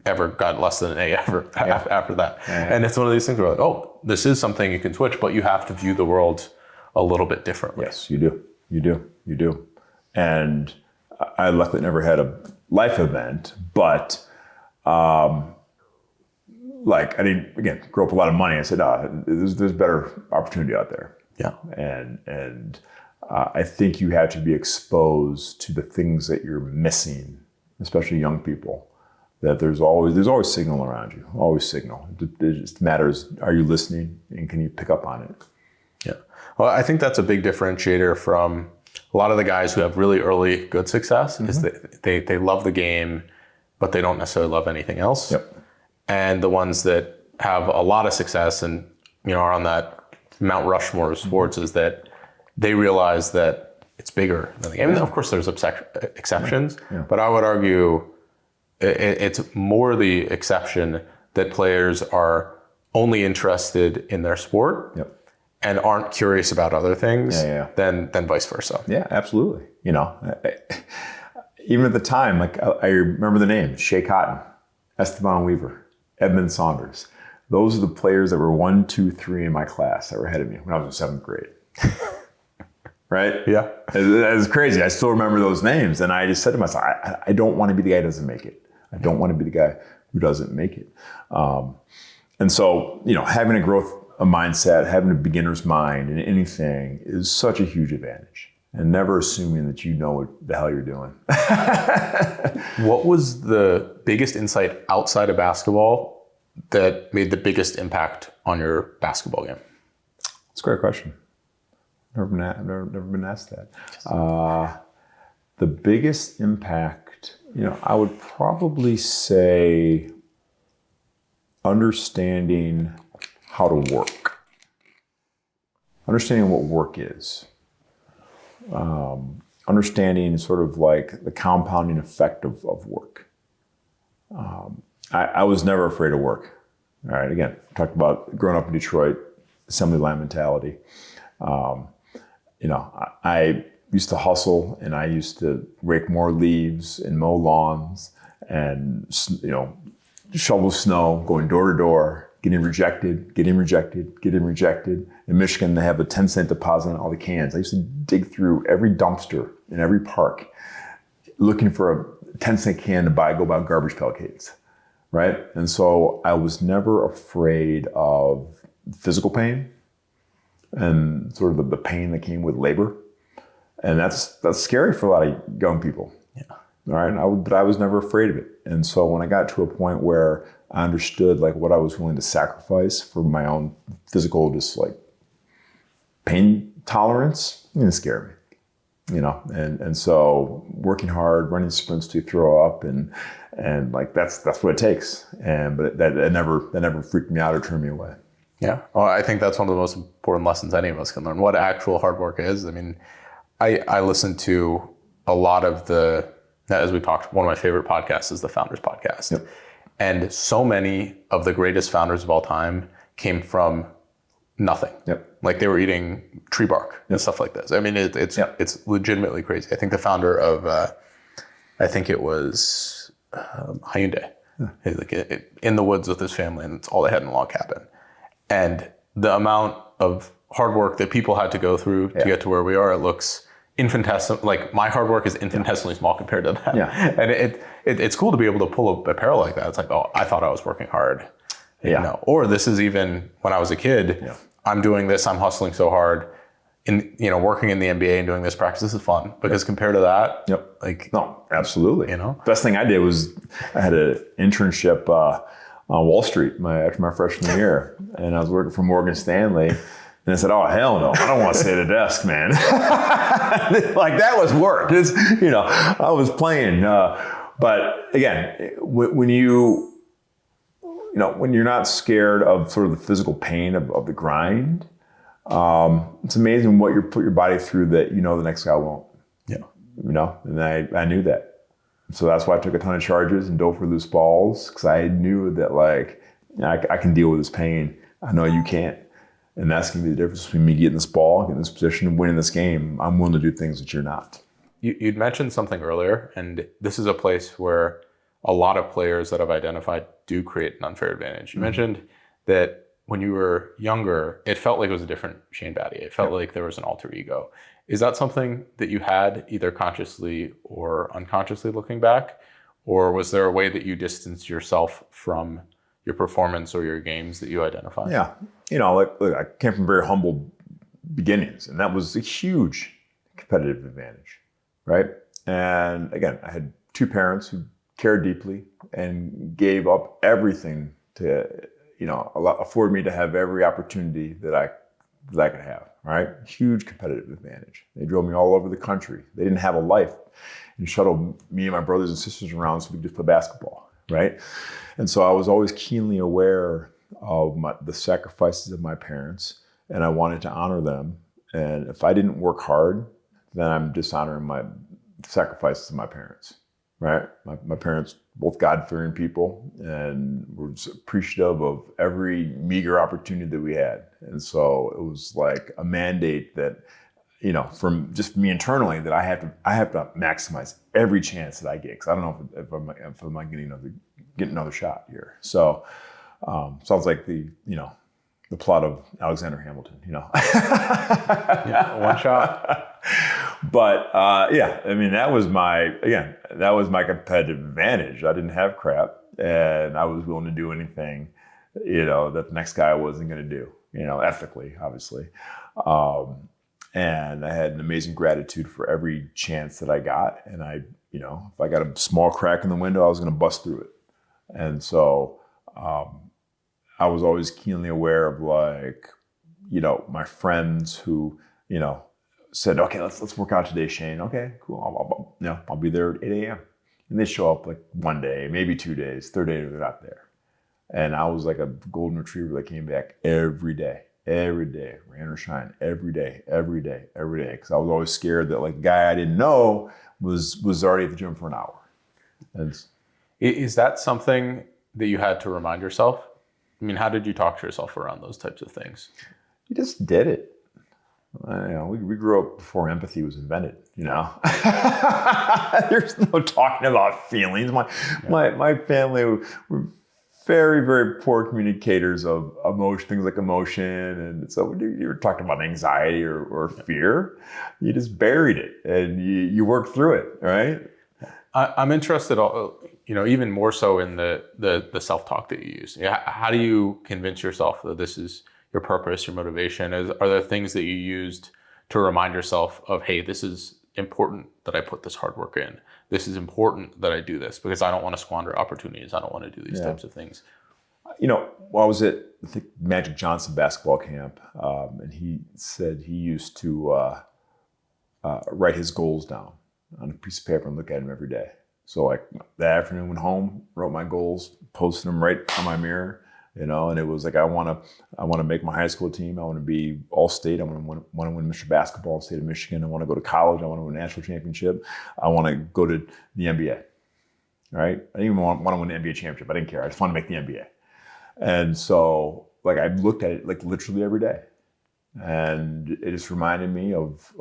ever got less than an A after that. And it's one of these things where this is something you can switch, but you have to view the world a little bit differently. Yes, you do. And I luckily never had a life event, but I didn't, again, grow up with a lot of money. I said, there's better opportunity out there. Yeah. And I think you have to be exposed to the things that you're missing, especially young people, that there's always signal around you, always signal. It just matters, are you listening and can you pick up on it? Yeah. Well, I think that's a big differentiator from a lot of the guys who have really early good success is that they love the game, but they don't necessarily love anything else. Yep. And the ones that have a lot of success and, are on that Mount Rushmore of sports is that they realize that it's bigger than the game. And of course there's exceptions, but I would argue it's more the exception that players are only interested in their sport and aren't curious about other things than vice versa. Yeah, absolutely. Even at the time, like I remember the names: Shea Cotton, Esteban Weaver, Edmund Saunders. Those are the players that were 1, 2, 3 in my class that were ahead of me when I was in 7th grade. Right? Yeah. It was crazy. I still remember those names. And I just said to myself, I don't want to be the guy who doesn't make it. I don't want to be the guy who doesn't make it. And so, having a mindset, having a beginner's mind in anything is such a huge advantage. And never assuming that you know what the hell you're doing. What was the biggest insight outside of basketball that made the biggest impact on your basketball game? That's a great question. I've never been asked that. The biggest impact, I would probably say understanding how to work. Understanding what work is. Understanding sort of like the compounding effect of work. I was never afraid of work. All right, again, talked about growing up in Detroit, assembly line mentality. I used to hustle and I used to rake more leaves and mow lawns and, shovel snow, going door to door, getting rejected. In Michigan, they have a 10-cent deposit on all the cans. I used to dig through every dumpster in every park looking for a 10-cent can to go buy garbage pellet, right? And so I was never afraid of physical pain and sort of the pain that came with labor. And that's scary for a lot of young people. Yeah. All right. But I was never afraid of it. And so when I got to a point where I understood like what I was willing to sacrifice for my own physical, just like pain tolerance, it didn't scare me, and so working hard, running sprints to throw up and like, that's what it takes. But that never freaked me out or turned me away. Yeah. Well, I think that's one of the most important lessons any of us can learn, what actual hard work is. I mean, I listen to a lot of as we talked, one of my favorite podcasts is the Founders Podcast. Yep. And so many of the greatest founders of all time came from nothing. Yep. Like they were eating tree bark and stuff like this. I mean, it's legitimately crazy. I think the founder of, I think it was Hyundai, like in the woods with his family, and it's all they had in a log cabin. And the amount of hard work that people had to go through to get to where we are, it looks infinitesimal. Like my hard work is infinitesimally small compared to that. Yeah. And it's cool to be able to pull a barrel like that. It's like, oh, I thought I was working hard. Yeah. Or this is even when I was a kid, I'm doing this, I'm hustling so hard working in the NBA and doing this practice. This is fun because compared to that, no, absolutely. Best thing I did was I had an internship on Wall Street after my freshman year, and I was working for Morgan Stanley. And I said, oh, hell no, I don't want to stay at a desk, man. Like that was work. I was playing. But again, when you're not scared of sort of the physical pain of the grind, it's amazing what you put your body through that the next guy won't. Yeah. And I knew that. So that's why I took a ton of charges and dove for loose balls, because I knew that I can deal with this pain. I know you can't. And that's going to be the difference between me getting this ball, getting this position, and winning this game. I'm willing to do things that you're not. You'd mentioned something earlier, and this is a place where a lot of players that I've identified do create an unfair advantage. You mentioned that when you were younger, it felt like it was a different Shane Battier. It felt like there was an alter ego. Is that something that you had either consciously or unconsciously looking back? Or was there a way that you distanced yourself from your performance or your games that you identify? Yeah. Look, I came from very humble beginnings, and that was a huge competitive advantage, right? And again, I had two parents who cared deeply and gave up everything to, afford me to have every opportunity that I that I could have, right? Huge competitive advantage. They drove me all over the country. They didn't have a life and shuttled me and my brothers and sisters around so we could just play basketball, right? And so I was always keenly aware of the sacrifices of my parents, and I wanted to honor them. And if I didn't work hard, then I'm dishonoring my sacrifices of my parents, right? My parents, both God-fearing people, and were appreciative of every meager opportunity that we had. And so it was like a mandate that, you know, from just me internally, that I have to maximize every chance that I get, because I don't know if I'm getting another shot here. So sounds like the plot of Alexander Hamilton, you know. Yeah, one shot. But yeah, I mean, that was my competitive advantage. I didn't have crap, and I was willing to do anything, you know, that the next guy wasn't going to do, you know, ethically, obviously. And I had an amazing gratitude for every chance that I got. And you know, if I got a small crack in the window, I was going to bust through it. And so I was always keenly aware of, like, you know, my friends who, you know, said, okay, let's work out today, Shane. Okay, cool. I'll be there at 8 a.m. And they show up like one day, maybe 2 days, third day they're not there. And I was like a golden retriever that came back every day, rain or shine, every day. Because I was always scared that, like, the guy I didn't know was already at the gym for an hour. Is that something that you had to remind yourself? I mean, how did you talk to yourself around those types of things? You just did it. You know, we grew up before empathy was invented, you know. There's no talking about feelings. My family were very, very poor communicators of emotion, things like emotion. And so when you were talking about anxiety or fear, you just buried it and you worked through it, right? I'm interested, you know, even more so in the self-talk that you use. How do you convince yourself that this is your purpose, your motivation? Are there things that you used to remind yourself of, hey, this is important that I put this hard work in. This is important that I do this because I don't want to squander opportunities. I don't want to do these types of things. You know, I was at, I think, Magic Johnson basketball camp, and he said he used to write his goals down on a piece of paper and look at them every day. So, like, that afternoon, went home, wrote my goals, posted them right on my mirror. You know, and it was like, I want to make my high school team. I want to be all state. I want to win Mr. Basketball in the state of Michigan. I want to go to college. I want to win a national championship. I want to go to the NBA. Right? I didn't even want to win the NBA championship. I didn't care. I just wanted to make the NBA. And so, like, I looked at it like literally every day, and it just reminded me of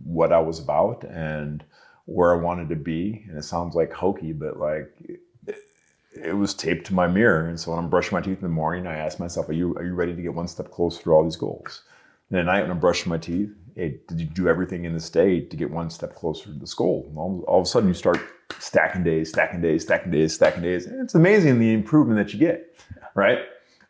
what I was about and where I wanted to be. And it sounds like hokey, but like, it was taped to my mirror. And so when I'm brushing my teeth in the morning, I ask myself, are you ready to get one step closer to all these goals? And at night when I'm brushing my teeth, hey, did you do everything in this day to get one step closer to this goal? And all of a sudden you start stacking days. And it's amazing the improvement that you get, right?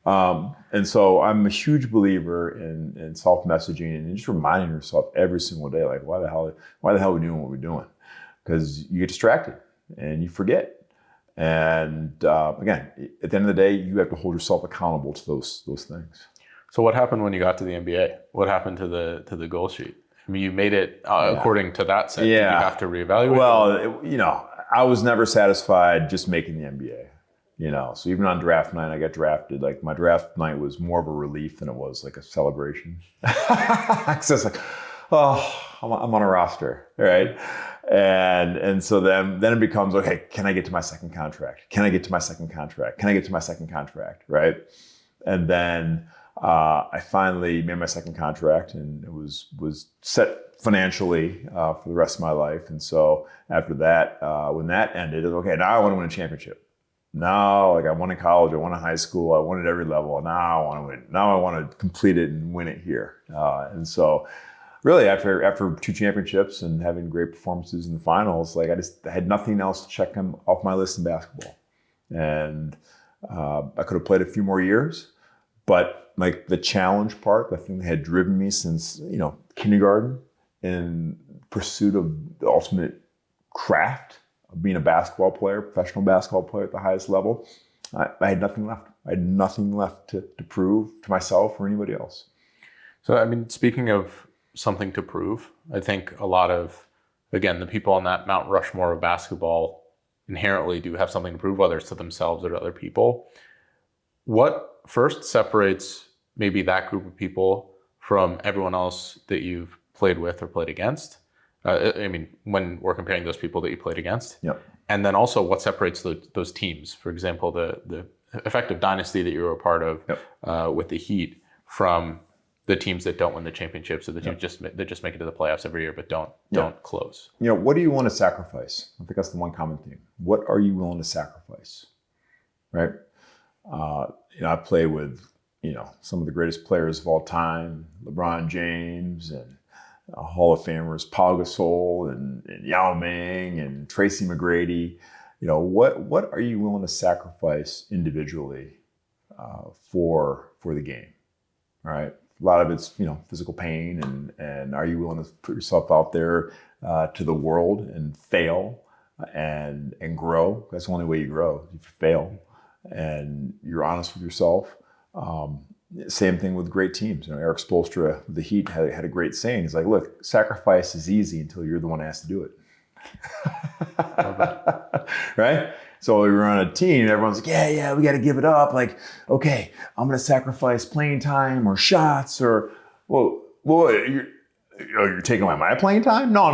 And so I'm a huge believer in self-messaging and just reminding yourself every single day, like, why the hell are we doing what we're doing? Because you get distracted and you forget. And again, at the end of the day, you have to hold yourself accountable to those things. So what happened when you got to the NBA? What happened to the goal sheet? I mean, you made it according to that set. Yeah. Did you have to reevaluate? Well, you know, I was never satisfied just making the NBA. You know, so even on draft night, I got drafted. Like, my draft night was more of a relief than it was like a celebration. It's just like, oh, I'm on a roster, right? And so then it becomes, okay, can I get to my second contract? Right? And then I finally made my second contract, and it was set financially for the rest of my life. And so after that, when that ended, it was, okay, now I want to win a championship. Now, like, I won in college, I won in high school, I won at every level. Now I want to win. Now I want to complete it and win it here. And so, really, after 2 championships and having great performances in the finals, like, I had nothing else to check off my list in basketball. And I could have played a few more years, but like, the challenge part, the thing that had driven me since, you know, kindergarten in pursuit of the ultimate craft of being a basketball player, professional basketball player at the highest level, I had nothing left. I had nothing left to prove to myself or anybody else. So, I mean, speaking of something to prove, I think a lot of, again, the people on that Mount Rushmore of basketball inherently do have something to prove, whether it's to themselves or to other people. What first separates maybe that group of people from everyone else that you've played with or played against? I mean, when we're comparing those people that you played against. Yep. And then also what separates those teams, for example, the effective dynasty that you were a part of with the Heat from the teams that don't win the championships, or the teams that just make it to the playoffs every year but don't close. What do you want to sacrifice? I think that's the one common theme. What are you willing to sacrifice? Right? I play with some of the greatest players of all time, LeBron James and Hall of Famers Paul Gasol and Yao Ming and Tracy McGrady. What are you willing to sacrifice individually for the game? All right. A lot of it's physical pain, and are you willing to put yourself out there to the world and fail and grow? That's the only way you grow. If you fail and you're honest with yourself. Same thing with great teams. Eric Spoelstra, the Heat, had a great saying. He's like, look, sacrifice is easy until you're the one asked to do it. Right? So we were on a team, everyone's like, yeah, we got to give it up. Like, okay, I'm going to sacrifice playing time or shots or, well, you're taking away my playing time? No.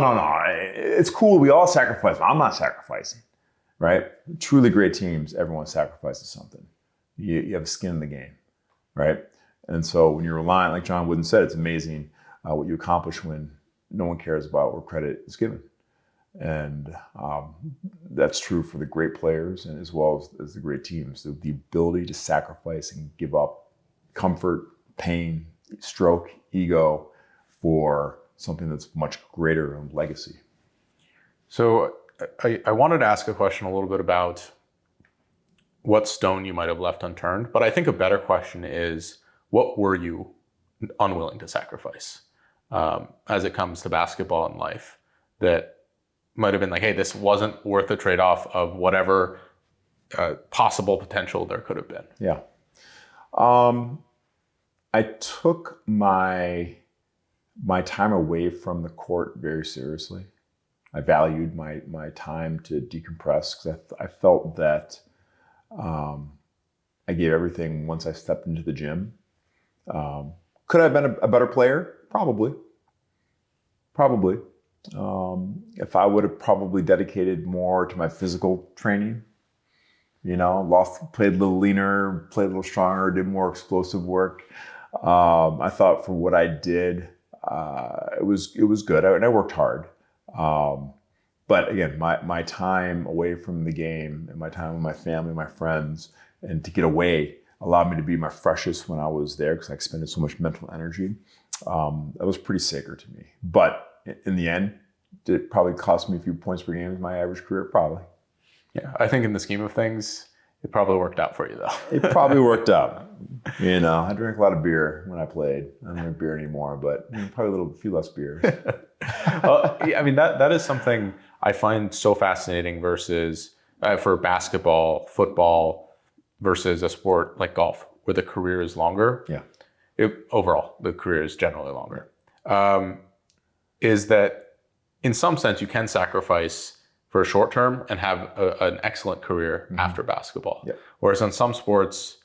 It's cool. We all sacrifice. I'm not sacrificing, right? Truly great teams, everyone sacrifices something. You have skin in the game, right? And so when you're relying, like John Wooden said, it's amazing what you accomplish when no one cares about where credit is given. And that's true for the great players and as well as the great teams. The ability to sacrifice and give up comfort, pain, stroke, ego for something that's much greater in legacy. So I wanted to ask a question a little bit about what stone you might have left unturned, but I think a better question is, what were you unwilling to sacrifice as it comes to basketball and life that might have been like, hey, this wasn't worth the trade-off of whatever possible potential there could have been? Yeah. I took my time away from the court very seriously. I valued my time to decompress because I felt that I gave everything once I stepped into the gym. Could I have been a better player? Probably. If I would have probably dedicated more to my physical training, played a little leaner, played a little stronger, did more explosive work. I thought for what I did, it was good, and I worked hard. But again, my time away from the game and my time with my family, my friends, and to get away allowed me to be my freshest when I was there because I expended so much mental energy. That was pretty sacred to me. But in the end, did it probably cost me a few points per game in my average career? Probably. Yeah, I think in the scheme of things, it probably worked out for you, though. It probably worked out. I drank a lot of beer when I played. I don't drink beer anymore, but probably a few less beers. Well, I mean, that is something I find so fascinating versus for basketball, football, versus a sport like golf, where the career is longer. Yeah. Overall, the career is generally longer. Is that in some sense you can sacrifice for a short term and have an excellent career after basketball. Yeah. Whereas in some sports,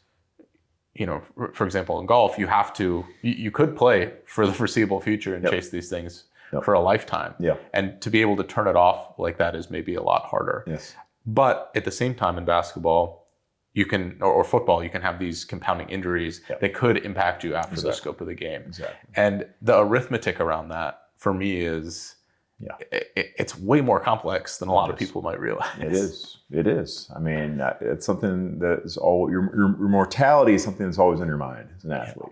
for example, in golf, you could play for the foreseeable future and chase these things for a lifetime. Yeah. And to be able to turn it off like that is maybe a lot harder. Yes. But at the same time in basketball, you can, or football, you can have these compounding injuries that could impact you after the scope of the game. Exactly. And the arithmetic around that for me is, it's way more complex than a lot of people might realize. It is. I mean, it's something that is your mortality is something that's always in your mind as an athlete.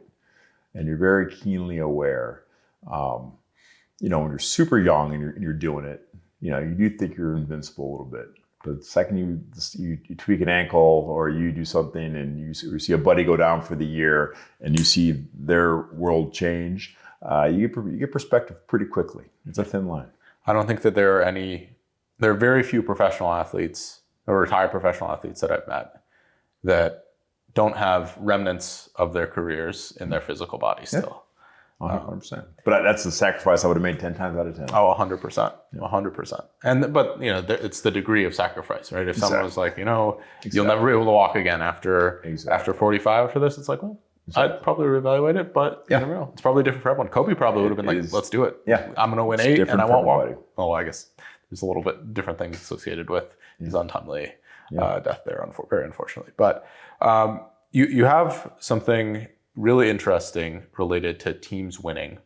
And you're very keenly aware. When you're super young and you're doing it, you do think you're invincible a little bit. But the second you tweak an ankle or you do something and you see a buddy go down for the year and you see their world change, you get perspective pretty quickly. It's a thin line. I don't think that there are very few professional athletes or retired professional athletes that I've met that don't have remnants of their careers in their physical body still. 100%. But that's the sacrifice I would have made 10 times out of 10. Oh, 100%. 100%. But it's the degree of sacrifice, right? If someone was like, you'll never be able to walk again after 45 after this, it's like, well, I'd probably reevaluate it, but you never know. It's probably different for everyone. Kobe probably would have been like, let's do it. Yeah. I'm going to win 8 and I won't walk. Oh, I guess there's a little bit different things associated with his untimely death there, very unfortunately. But you have something really interesting related to teams winning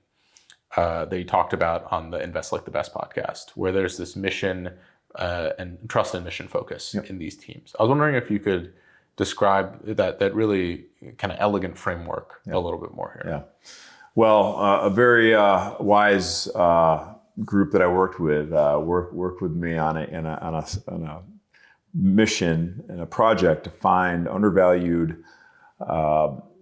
that you talked about on the Invest Like the Best podcast, where there's this mission and trust and mission focus in these teams. I was wondering if you could describe that really kind of elegant framework a little bit more here. Yeah. Well, a very wise group that I worked with worked with me on a mission and a project to find undervalued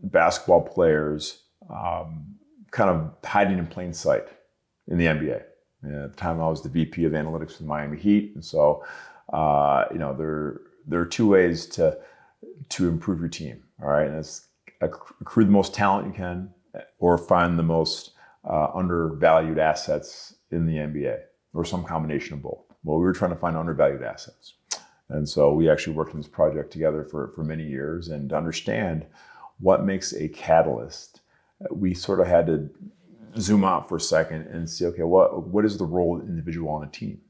basketball players kind of hiding in plain sight in the NBA. And at the time, I was the VP of analytics for the Miami Heat, and so there are two ways to improve your team. All right, and it's accrue the most talent you can, or find the most undervalued assets in the NBA, or some combination of both. Well, we were trying to find undervalued assets, and so we actually worked on this project together for many years, and to understand what makes a catalyst, we sort of had to zoom out for a second and see, okay, what is the role of the individual on a team?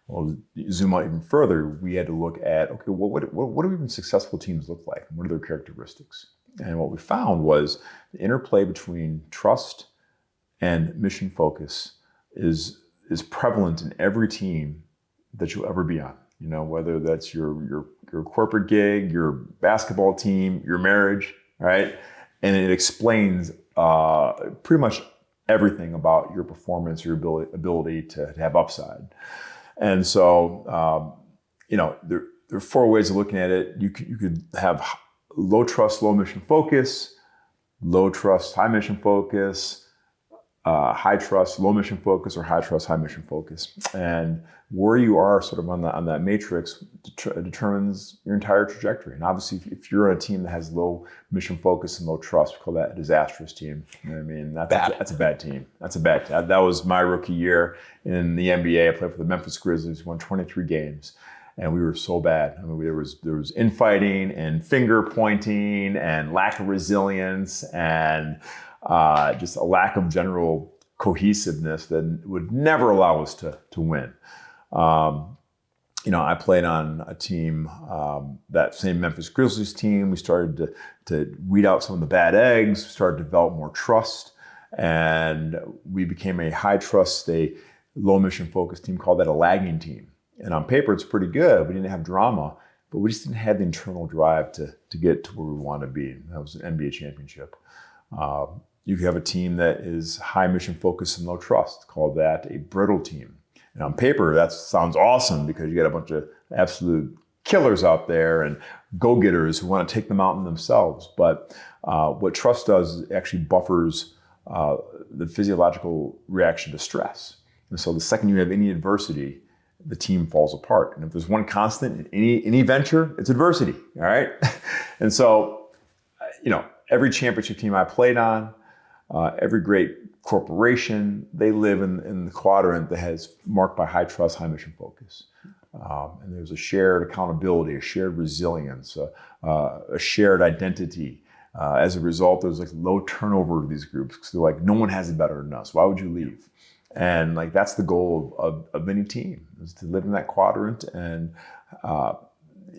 Well, zoom out even further, we had to look at, okay, what do even successful teams look like? What are their characteristics? And what we found was the interplay between trust and mission focus is prevalent in every team that you'll ever be on. Whether that's your corporate gig, your basketball team, your marriage, right? And it explains pretty much everything about your performance, your ability to have upside. And so, there are 4 ways of looking at it. You could have low trust, low mission focus, low trust, high mission focus, high trust, low mission focus, or high trust, high mission focus. And where you are sort of on that matrix determines your entire trajectory. And obviously, if you're on a team that has low mission focus and low trust, we call that a disastrous team. That's a bad team. That's a bad team. That was my rookie year in the NBA. I played for the Memphis Grizzlies, won 23 games. And we were so bad. There was infighting and finger pointing and lack of resilience and just a lack of general cohesiveness that would never allow us to win. I played on a team, that same Memphis Grizzlies team. We started to weed out some of the bad eggs, started to develop more trust, and we became a high trust, a low mission focused team, called that a lagging team. And on paper, it's pretty good. We didn't have drama, but we just didn't have the internal drive to get to where we want to be. That was an NBA championship. You could have a team that is high mission focused and low trust, called that a brittle team. And on paper, that sounds awesome because you got a bunch of absolute killers out there and go-getters who want to take the mountain themselves. But what trust does is it actually buffers the physiological reaction to stress. And so the second you have any adversity, the team falls apart. And if there's one constant in any venture, it's adversity, all right? And so, every championship team I played on, every great corporation, they live in the quadrant that has marked by high trust, high mission focus. And there's a shared accountability, a shared resilience, a shared identity. As a result, there's like low turnover of these groups because they're like, no one has it better than us. Why would you leave? And like that's the goal of any team, is to live in that quadrant, and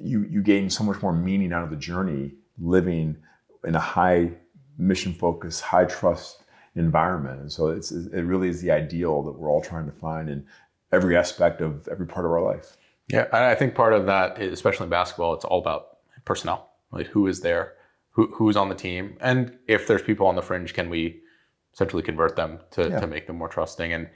you gain so much more meaning out of the journey living in a high mission focused, high trust environment. And so it really is the ideal that we're all trying to find in every aspect of every part of our life. Yeah, and I think part of that, especially in basketball, it's all about personnel. Like who is there, who's on the team, and if there's people on the fringe, can we essentially convert them to make them more trusting? And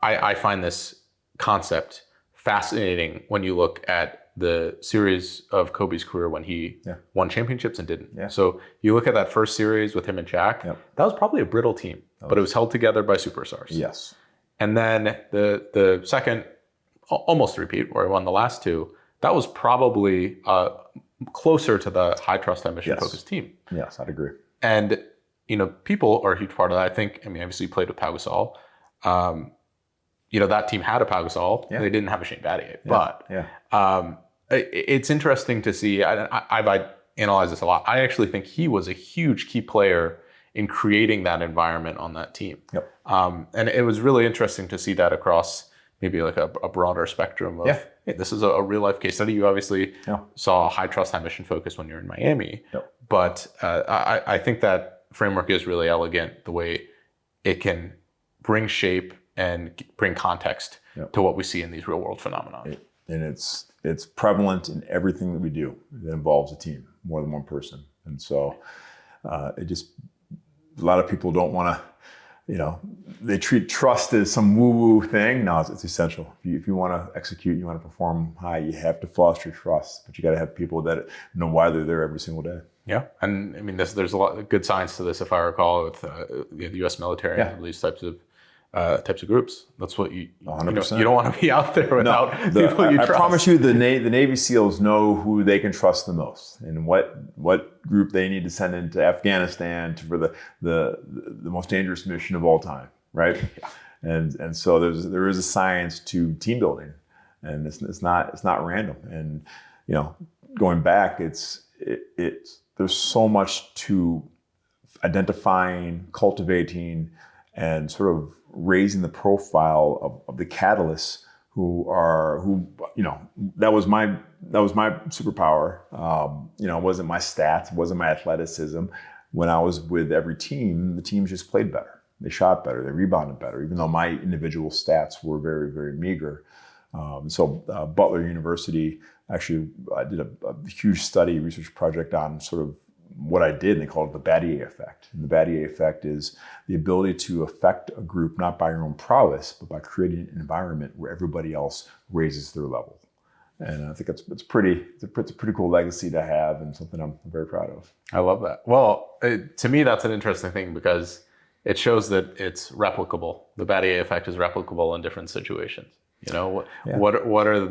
I find this concept fascinating when you look at the series of Kobe's career when he won championships and didn't. Yeah. So you look at that first series with him and Shaq, that was probably a brittle team, but it was held together by superstars. Yes. And then the second, almost repeat, where he won the last 2, that was probably closer to the high trust, high mission focused team. Yes, I'd agree. And people are a huge part of that. I think, obviously you played with Pau Gasol. That team had a Pau Gasol. They didn't have a Shane Battier. But it's interesting to see. I've analyzed this a lot. I actually think he was a huge key player in creating that environment on that team. And it was really interesting to see that across maybe like a broader spectrum of, hey, this is a real life case study. You obviously saw a high trust, high mission focus when you're in Miami. But I think that framework is really elegant, the way it can bring shape and bring context to what we see in these real world phenomena. And it's prevalent in everything that we do that involves a team, more than one person. And so a lot of people don't want to, they treat trust as some woo-woo thing. No, it's essential. If you want to execute, you want to perform high, you have to foster trust, but you got to have people that know why they're there every single day. Yeah, and there's a lot of good science to this, if I recall, with the U.S. military and these types of groups. That's what you 100%. You don't want to be out there without people you trust. I promise you, the Navy SEALs know who they can trust the most, and what group they need to send into Afghanistan for the most dangerous mission of all time, right? And so there is a science to team building, and it's not random. And going back, it's there's so much to identifying, cultivating, and sort of raising the profile of the catalysts that was my superpower. It wasn't my stats, it wasn't my athleticism. When I was with every team, the teams just played better. They shot better, they rebounded better, even though my individual stats were very, very meager. Butler University, actually, I did a huge research project on sort of what I did, and they call it the Battier Effect. And the Battier Effect is the ability to affect a group not by your own prowess, but by creating an environment where everybody else raises their level. And I think it's a pretty cool legacy to have, and something I'm very proud of. I love that. Well, to me, that's an interesting thing because it shows that it's replicable. The Battier Effect is replicable in different situations. What are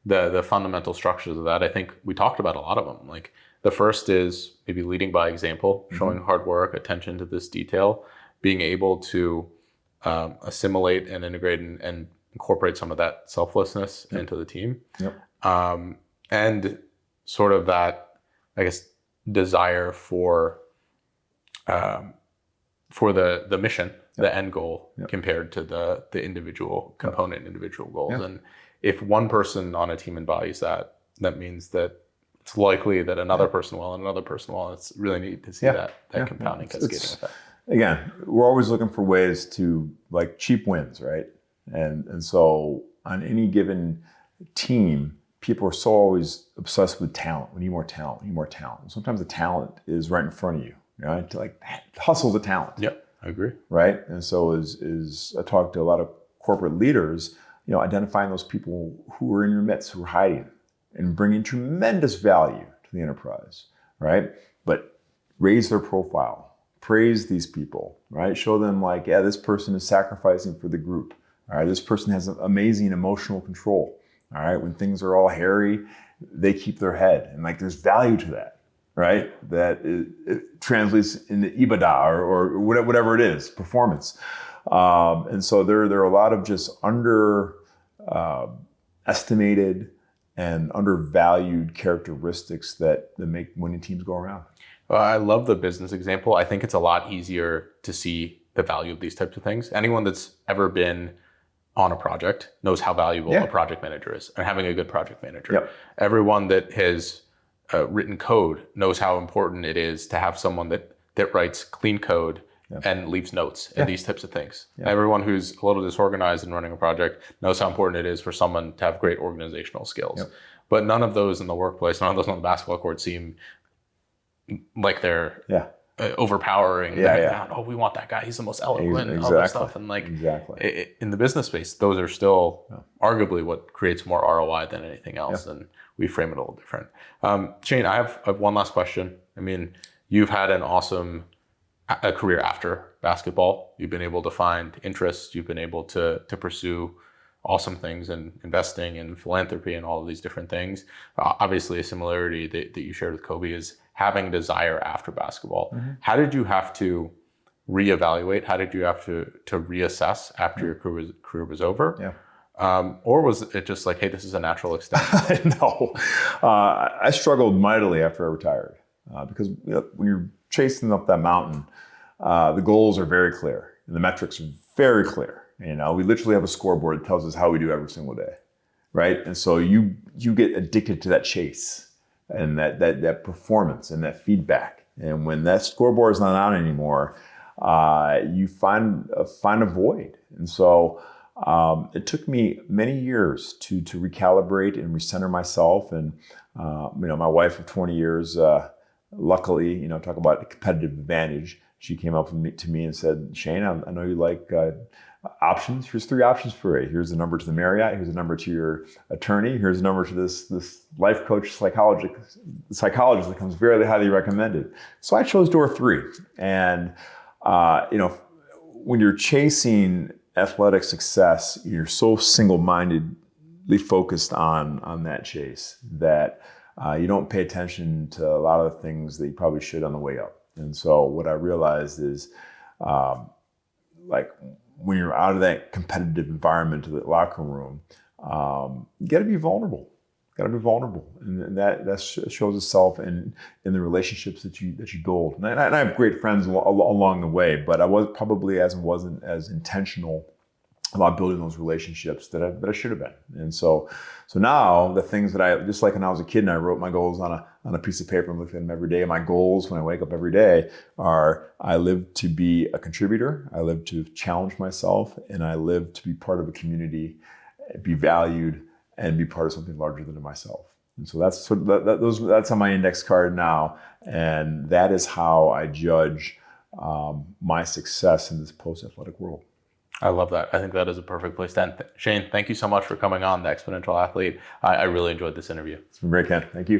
the fundamental structures of that? I think we talked about a lot of them. Like the first is maybe leading by example, showing hard work, attention to this detail, being able to assimilate and integrate and incorporate some of that selflessness into the team. And sort of that, I guess, desire for the mission, the end goal, compared to the individual component, individual goals. And if one person on a team embodies that, that means that it's likely that another person will, and another person will. It's really neat to see that compounding cascading effect. Again, we're always looking for ways to, like, cheap wins, right? And so on any given team, people are so always obsessed with talent. We need more talent. We need more talent. And sometimes the talent is right in front of you. Right? Like, hustle's a talent. Yep, I agree. Right? And so as I talk to a lot of corporate leaders, identifying those people who are in your midst, who are hiding, and bringing tremendous value to the enterprise, right? But raise their profile, praise these people, right? Show them, like, this person is sacrificing for the group. All right, this person has amazing emotional control. All right, when things are all hairy, they keep their head, and like there's value to that, right? That it translates into EBITDA or whatever it is, performance. And so there are a lot of just estimated and undervalued characteristics that make winning teams go around. Well, I love the business example. I think it's a lot easier to see the value of these types of things. Anyone that's ever been on a project knows how valuable a project manager is, and having a good project manager. Everyone that has written code knows how important it is to have someone that writes clean code and leaves notes and these types of things. Everyone who's a little disorganized in running a project knows how important it is for someone to have great organizational skills. But none of those in the workplace, none of those on the basketball court seem like they're overpowering. Oh, we want that guy. He's the most eloquent and all that stuff. And in the business space, those are still arguably what creates more ROI than anything else. And we frame it a little different. Shane, I have one last question. I mean, you've had an awesome a career after basketball. You've been able to find interests. You've been able to pursue awesome things and investing and philanthropy and all of these different things. Obviously, a similarity that you shared with Kobe is having desire after basketball. How did you have to reevaluate? How did you have to reassess after your career was over? Or was it just like, hey, this is a natural extension? No, I struggled mightily after I retired because when you're chasing up that mountain, the goals are very clear and the metrics are very clear. We literally have a scoreboard that tells us how we do every single day, right? And so you get addicted to that chase and that performance and that feedback. And when that scoreboard is not on anymore, you find a void. And so it took me many years to recalibrate and recenter myself. And my wife of 20 years, luckily, talk about a competitive advantage. She came up to me and said, Shane, I know you like options. Here's 3 options for you. Here's the number to the Marriott. Here's a number to your attorney. Here's a number to this life coach psychologist that comes very highly recommended. So I chose door 3. And when you're chasing athletic success, you're so single-mindedly focused on that chase that you don't pay attention to a lot of the things that you probably should on the way up. And so what I realized is, when you're out of that competitive environment of the locker room, you got to be vulnerable. And that shows itself in the relationships that you build. And I have great friends along the way, but I wasn't as intentional about building those relationships that I should have been. And so now the things that just like when I was a kid and I wrote my goals on a piece of paper and looked at them every day. My goals when I wake up every day are I live to be a contributor, I live to challenge myself, and I live to be part of a community, be valued, and be part of something larger than myself. And so that's on my index card now, and that is how I judge my success in this post-athletic world. I love that. I think that is a perfect place to end. Shane, thank you so much for coming on The Exponential Athlete. I really enjoyed this interview. It's been great, Ken. Thank you.